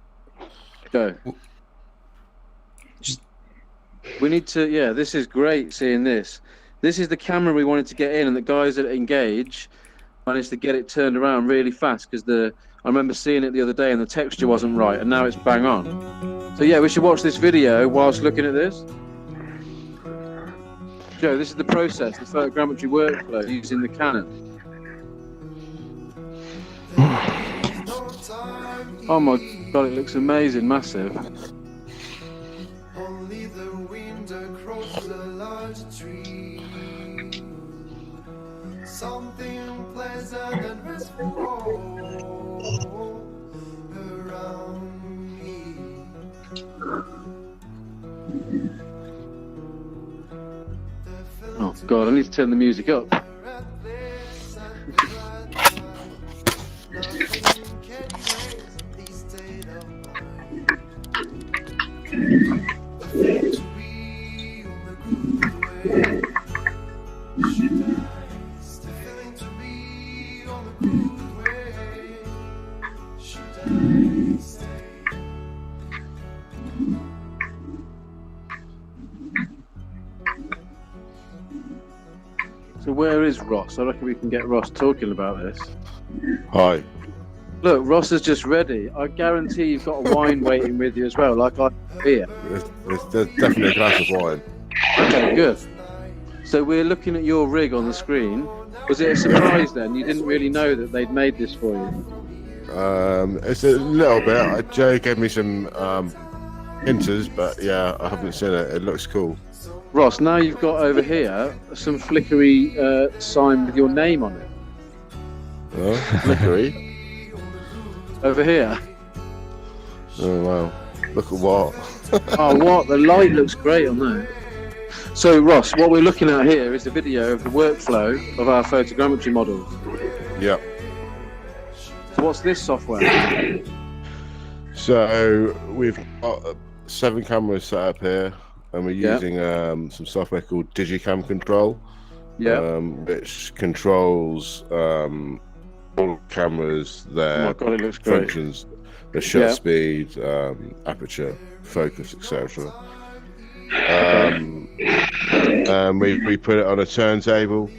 Go. We need to, this is great seeing this. This is the camera we wanted to get in, and the guys at Engage managed to get it turned around really fast because I remember seeing it the other day and the texture wasn't right, and now it's bang on. So we should watch this video whilst looking at this. Joe, this is the process, the photogrammetry workflow using the Canon. Oh my god, it looks amazing, massive. Only the wind across the large tree. Something pleasant and restful around me. Oh god, I need to turn the music up. So where is Ross? I reckon we can get Ross talking about this. Hi. Look, Ross is just ready. I guarantee you've got a wine waiting with you as well, like I here. There's definitely a glass of wine. Okay, good. So we're looking at your rig on the screen. Was it a surprise then? You didn't really know that they'd made this for you? It's a little bit. Joe gave me some hinters, but yeah, I haven't seen it. It looks cool. Ross, now you've got over here some flickery sign with your name on it. Oh, flickery. Over here. Oh wow! Look at what. Oh, what? The light looks great on there. So, Ross, what we're looking at here is a video of the workflow of our photogrammetry models. Yep. So what's this software? So we've got 7 cameras set up here, and we're using some software called Digicam Control, which controls all cameras, their it looks great. functions, the shutter speed, aperture, focus, etc. We put it on a turntable,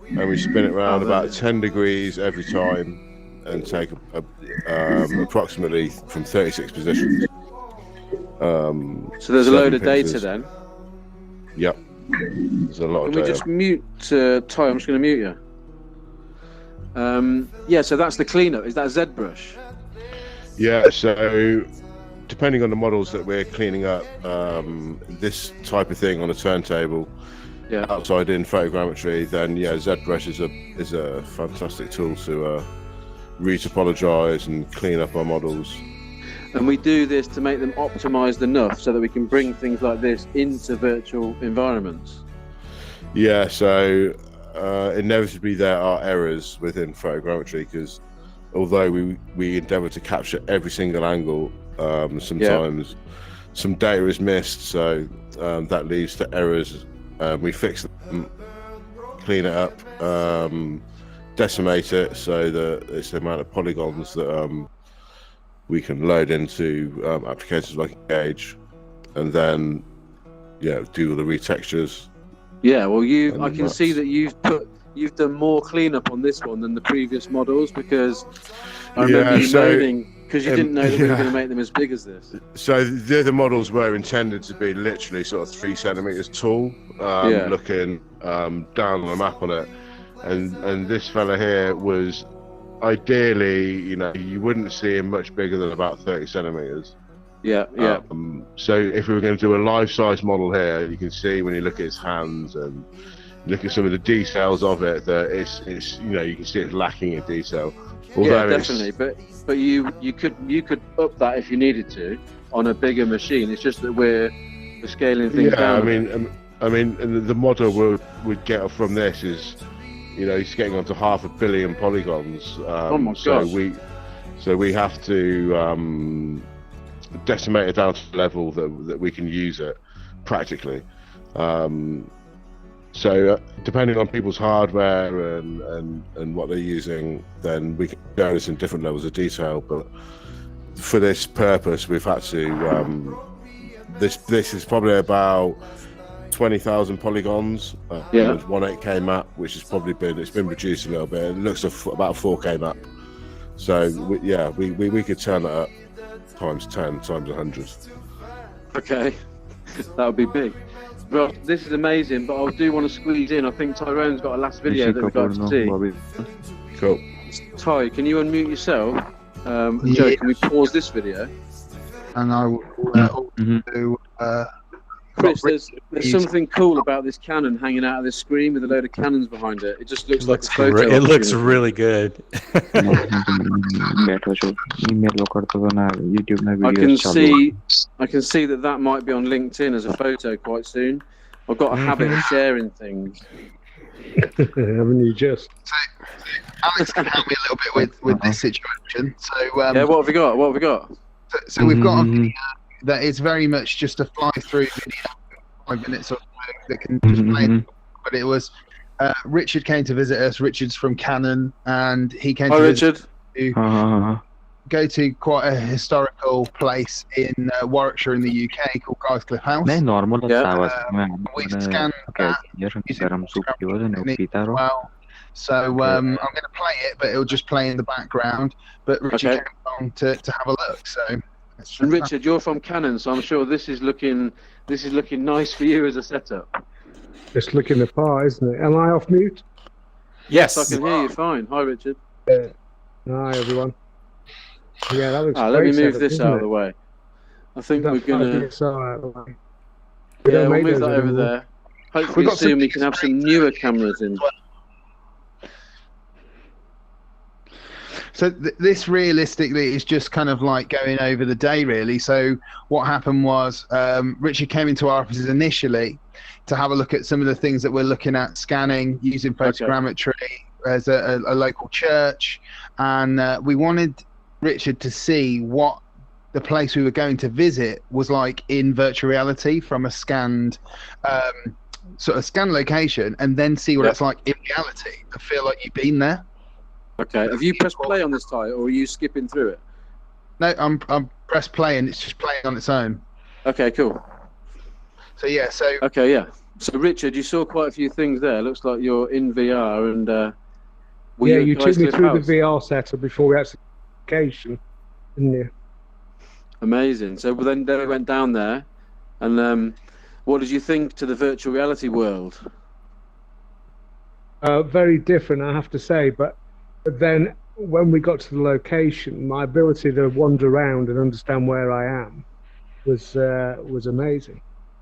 and we spin it around about 10 degrees every time, and take approximately from 36 positions. So there's a load of data then? Yep. There's a lot of data. Can we just mute Ty? I'm just going to mute you. Yeah, so that's the cleanup. Is that ZBrush? Yeah, so depending on the models that we're cleaning up, this type of thing on a turntable, outside in photogrammetry, then ZBrush is a fantastic tool to retopologize and clean up our models. And we do this to make them optimized enough so that we can bring things like this into virtual environments. Yeah, so inevitably there are errors within photogrammetry, because although we endeavor to capture every single angle, sometimes some data is missed, so that leads to errors. We fix them, clean it up, decimate it so that it's the amount of polygons that we can load into applications like Engage, and then do all the retextures. Yeah, well, I can see that you've done more cleanup on this one than the previous models, because I remember you moaning because you didn't know that we were going to make them as big as this. So the other models were intended to be literally sort of 3 centimeters tall, looking down on the map on it, and this fella here was ideally, you wouldn't see him much bigger than about 30 centimeters. So if we were going to do a life-size model here, you can see when you look at his hands and look at some of the details of it, that it's you can see it's lacking in detail. Although definitely. But you could up that if you needed to on a bigger machine. It's just that we're scaling things down. I mean, the model we'd get from this is, he's getting onto 500 million polygons. Oh my gosh. So we have to decimate it down to the level that we can use it practically. So depending on people's hardware and what they're using, then we can go into some different levels of detail. But for this purpose, we've had to. This is probably about 20,000 polygons. It's 1.8K map, which has probably been reduced a little bit. It looks about a 4K map. So we could turn that up times 10, times 100. Okay, that would be big. Well, this is amazing, but I do want to squeeze in. I think Tyrone's got a last video that we'd like to see. Cool. Ty, can you unmute yourself? Joe, can we pause this video? And I will do. Chris, there's something cool about this Canon hanging out of this screen with a load of cannons behind it. It just looks like a photo. It looks really good. I can see that might be on LinkedIn as a photo quite soon. I've got a habit of sharing things. Haven't you just? So Alex can help me a little bit with this situation. So what have we got? What have we got? So we've got a video that is very much just a fly-through video, 5 minutes or so, that can just play. But it was Richard came to visit us. Richard's from Canon, and he came to visit to go to quite a historical place in Warwickshire in the UK called Guyscliffe House. We've scanned that. Well, So I'm going to play it, but it'll just play in the background. But Richard came along to have a look. So. And Richard, you're from Canon, so I'm sure this is looking nice for you as a setup. It's looking the part, isn't it? Am I off mute? Yes, I can hear you fine. Hi, Richard. Hi, everyone. Yeah, that looks great. Let me move setup, this out of the way. I think we're gonna. Yeah, we'll move that over there. Hopefully soon we can have some newer cameras in. So this realistically is just kind of like going over the day, really. So what happened was Richard came into our offices initially to have a look at some of the things that we're looking at scanning using photogrammetry as a local church, and we wanted Richard to see what the place we were going to visit was like in virtual reality from a scanned sort of scan location, and then see what it's like in reality. I feel like you've been there. Okay. Have you pressed play on this title, or are you skipping through it? No, I'm press play, and it's just playing on its own. Okay, cool. So yeah, so okay, yeah. So Richard, you saw quite a few things there. Looks like you're in VR, and you took me through the VR setup before we actually vacation, didn't you? Amazing. So then we went down there, and what did you think to the virtual reality world? Very different, I have to say, but then when we got to the location, my ability to wander around and understand where I am was amazing.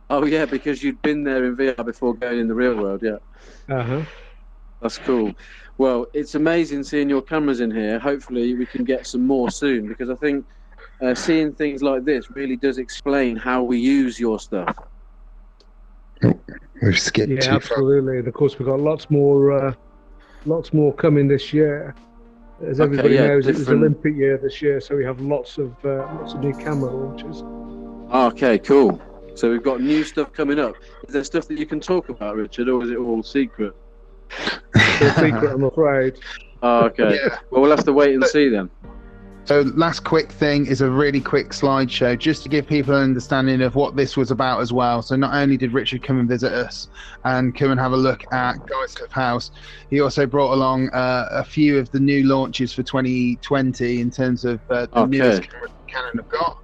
Oh yeah, because you'd been there in VR before going in the real world, yeah. That's cool. Well, it's amazing seeing your cameras in here. Hopefully we can get some more soon, because I think seeing things like this really does explain how we use your stuff. We've skipped yeah, absolutely. And of course we've got lots more coming this year. As everybody knows, it was Olympic year this year, so we have lots of new camera launches. Okay, cool. So we've got new stuff coming up. Is there stuff that you can talk about, Richard, or is it all secret? It's secret, I'm afraid. Oh, okay. Yeah. Well, we'll have to wait and see then. So last quick thing is a really quick slideshow, just to give people an understanding of what this was about as well. So not only did Richard come and visit us and come and have a look at Guy's Cliff House, he also brought along a few of the new launches for 2020 in terms of the newest camera Canon have got.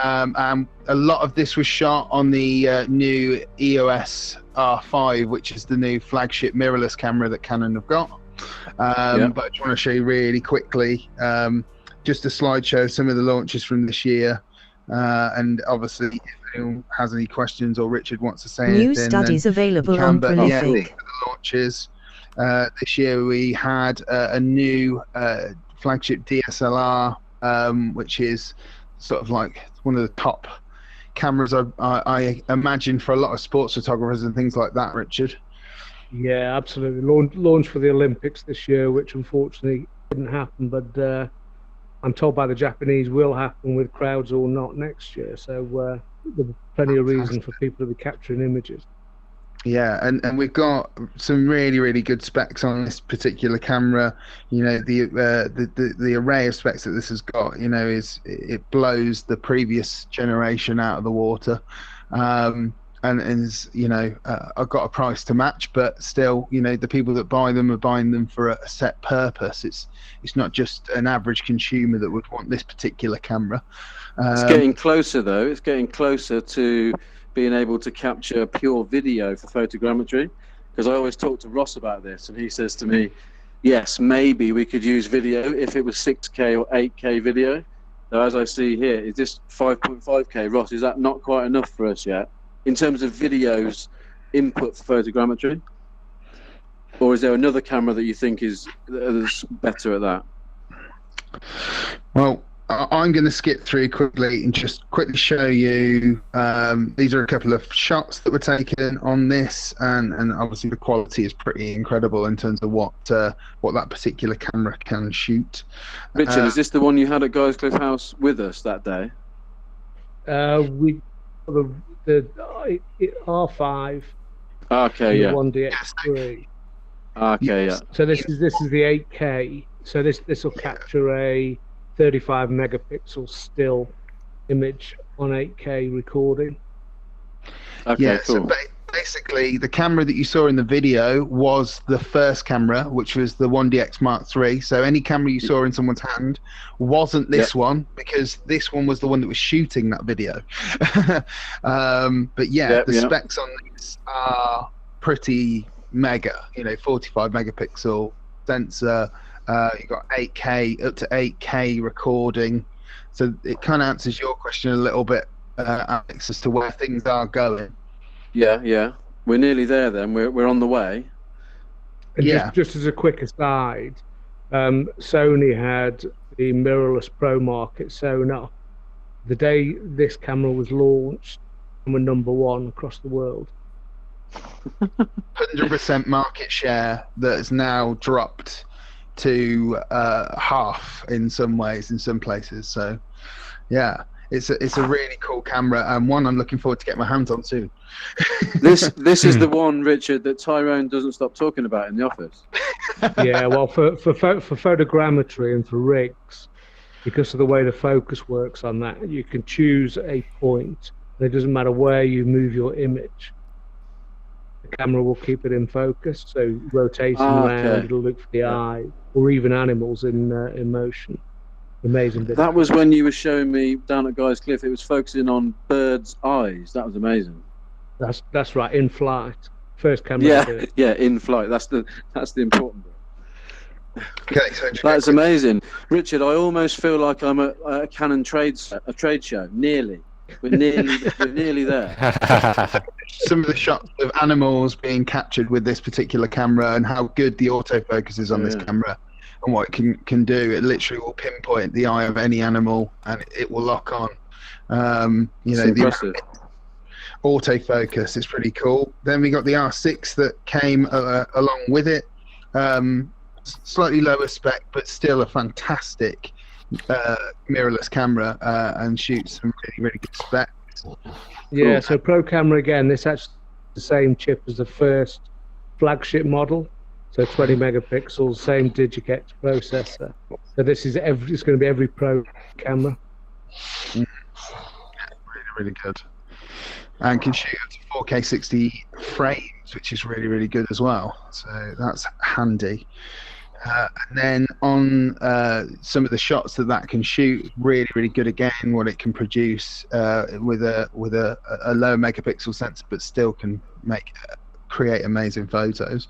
And a lot of this was shot on the new EOS R5, which is the new flagship mirrorless camera that Canon have got. But I just want to show you really quickly just a slideshow, some of the launches from this year. And obviously, if anyone has any questions or Richard wants to say anything, new studies available on Prolific. The launches. This year we had a new flagship DSLR, which is sort of like one of the top cameras I imagine for a lot of sports photographers and things like that, Richard. Yeah, absolutely. Launch for the Olympics this year, which unfortunately didn't happen, but I'm told by the Japanese will happen with crowds or not next year. So there's plenty of reason for people to be capturing images. Yeah, and we've got some really, really good specs on this particular camera. You know, the array of specs that this has got, you know, it blows the previous generation out of the water. And is, you know, I've got a price to match, but still, you know, the people that buy them are buying them for a set purpose. It's not just an average consumer that would want this particular camera. It's getting closer, though. It's getting closer to being able to capture pure video for photogrammetry, because I always talk to Ross about this, and he says to me, yes, maybe we could use video if it was 6K or 8K video. So as I see here, is this 5.5K? Ross, is that not quite enough for us yet in terms of videos input for photogrammetry? Or is there another camera that you think is better at that? Well, I'm going to skip through quickly and just quickly show you. These are a couple of shots that were taken on this, and obviously the quality is pretty incredible in terms of what that particular camera can shoot. Richard, is this the one you had at Guy's Cliff House with us that day? We the R5. Okay, yeah. 1DX3. Okay, yeah. So this is the 8K. So this will capture a 35 megapixel still image on 8K recording. Okay, cool. So basically, the camera that you saw in the video was the first camera, which was the 1DX Mark III. So any camera you saw in someone's hand wasn't this one, because this one was the one that was shooting that video. But yeah, the specs on these are pretty mega. 45 megapixel sensor. You've got 8K, up to 8K recording. So it kind of answers your question a little bit, Alex, as to where things are going. Yeah. We're nearly there then. We're on the way. And just as a quick aside, Sony had the mirrorless Pro Market sewn up. The day this camera was launched, and we're #1 across the world. 100% market share that has now dropped to half in some ways, in some places. So, yeah. It's a really cool camera, and one I'm looking forward to get my hands on soon. This is the one, Richard, that Tyrone doesn't stop talking about in the office. Yeah, well, for photogrammetry and for rigs, because of the way the focus works on that, you can choose a point, and it doesn't matter where you move your image. The camera will keep it in focus, so rotating around, it'll look for the eye, or even animals in motion. Amazing bit. That was when you were showing me down at Guy's Cliff. It was focusing on birds' eyes. That was amazing. That's right. In flight, first camera. Yeah, in flight. That's the important bit. Okay, so that's amazing, Richard. I almost feel like I'm at a Canon trade show. Nearly. We're nearly there. Some of the shots of animals being captured with this particular camera, and how good the autofocus is on this camera. And what it can do, it literally will pinpoint the eye of any animal, and it will lock on. The autofocus is pretty cool. Then we got the R6 that came along with it. Slightly lower spec, but still a fantastic mirrorless camera, and shoots some really, really good specs. Yeah, cool. So Pro Camera again. This actually the same chip as the first flagship model. So 20 megapixels, same Digic X processor. So this is it's going to be every Pro camera. Really, really good. And can shoot up to 4K 60 frames, which is really, really good as well. So that's handy. And then on some of the shots that can shoot, really, really good again. What it can produce with a low megapixel sensor, but still can create amazing photos.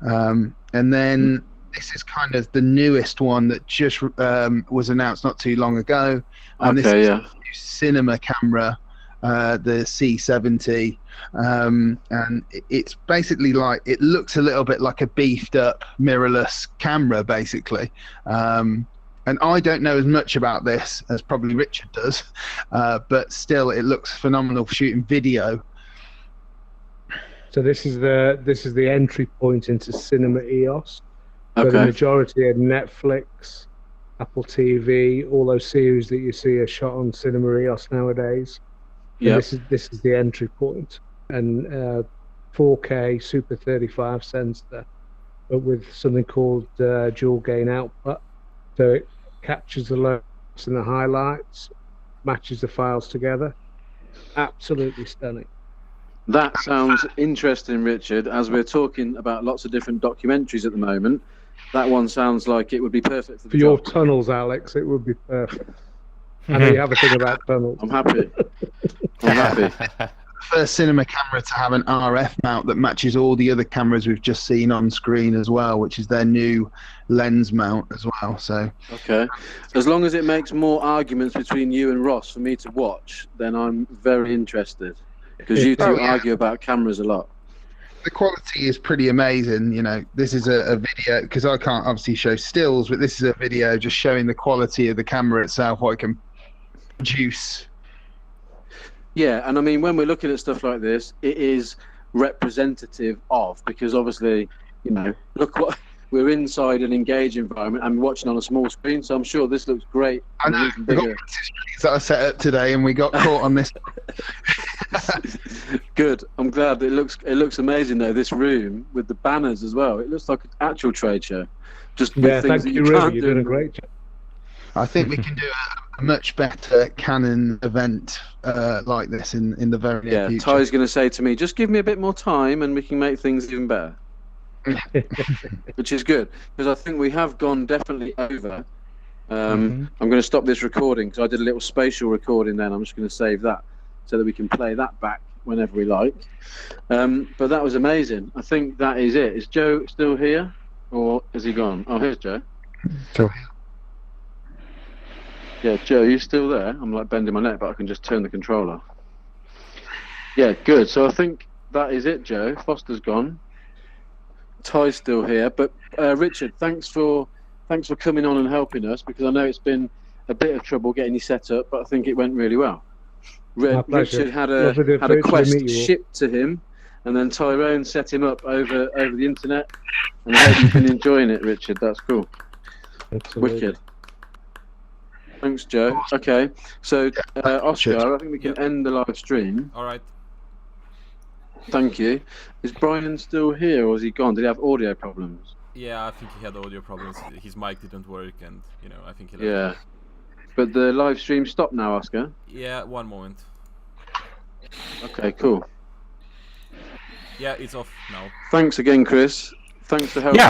And then this is kind of the newest one that just was announced not too long ago. And this is a new cinema camera, the C70. And it's basically like, it looks a little bit like a beefed up mirrorless camera, basically. And I don't know as much about this as probably Richard does, but still it looks phenomenal for shooting video. So this is the entry point into Cinema EOS. So the majority of Netflix, Apple TV, all those series that you see are shot on Cinema EOS nowadays. Yeah. This is the entry point, and 4K Super 35 sensor, but with something called dual gain output. So it captures the lows and the highlights, matches the files together. Absolutely stunning. That sounds interesting, Richard. As we're talking about lots of different documentaries at the moment, that one sounds like it would be perfect for your tunnels, Alex. It would be perfect. I know you have a thing about tunnels. I'm happy. First cinema camera to have an RF mount that matches all the other cameras we've just seen on screen as well, which is their new lens mount as well. So as long as it makes more arguments between you and Ross for me to watch, then I'm very interested. Because you two argue about cameras a lot. The quality is pretty amazing. This is a video, because I can't obviously show stills, but this is a video just showing the quality of the camera itself, what it can produce. Yeah, and I mean, when we're looking at stuff like this, it is representative of, because obviously, look what we're inside an engaged environment and watching on a small screen, so I'm sure this looks great. I know, we got screens that I set up today and we got caught on this. Good. I'm glad. It looks amazing though, this room with the banners as well. It looks like an actual trade show. Just with things thank you, really. You're doing a great job. I think we can do a much better Canon event like this in the very near future. Ty's going to say to me, just give me a bit more time and we can make things even better. Which is good, because I think we have gone definitely over. I'm going to stop this recording because I did a little spatial recording then. I'm just going to save that so that we can play that back whenever we like. But that was amazing. I think that is it. Is Joe still here or has he gone? Oh, here's Joe. Still here. Yeah, Joe, you still there? I'm like bending my neck, but I can just turn the controller. Yeah, good. So I think that is it, Joe. Foster's gone. Ty's still here, but Richard, thanks for coming on and helping us, because I know it's been a bit of trouble getting you set up, but I think it went really well. Richard had a quest shipped to him, and then Tyrone set him up over the internet, and I hope you've been enjoying it, Richard. That's cool. Absolutely. Wicked. Thanks, Joe. Okay, so Oscar, I think we can end the live stream. All right. Thank you. Is Brian still here, or is he gone? Did he have audio problems? Yeah, I think he had audio problems. His mic didn't work, and I think he left. Yeah. But the live stream stopped now, Oscar. Yeah, one moment. Okay, cool. Yeah, it's off now. Thanks again, Chris. Thanks for helping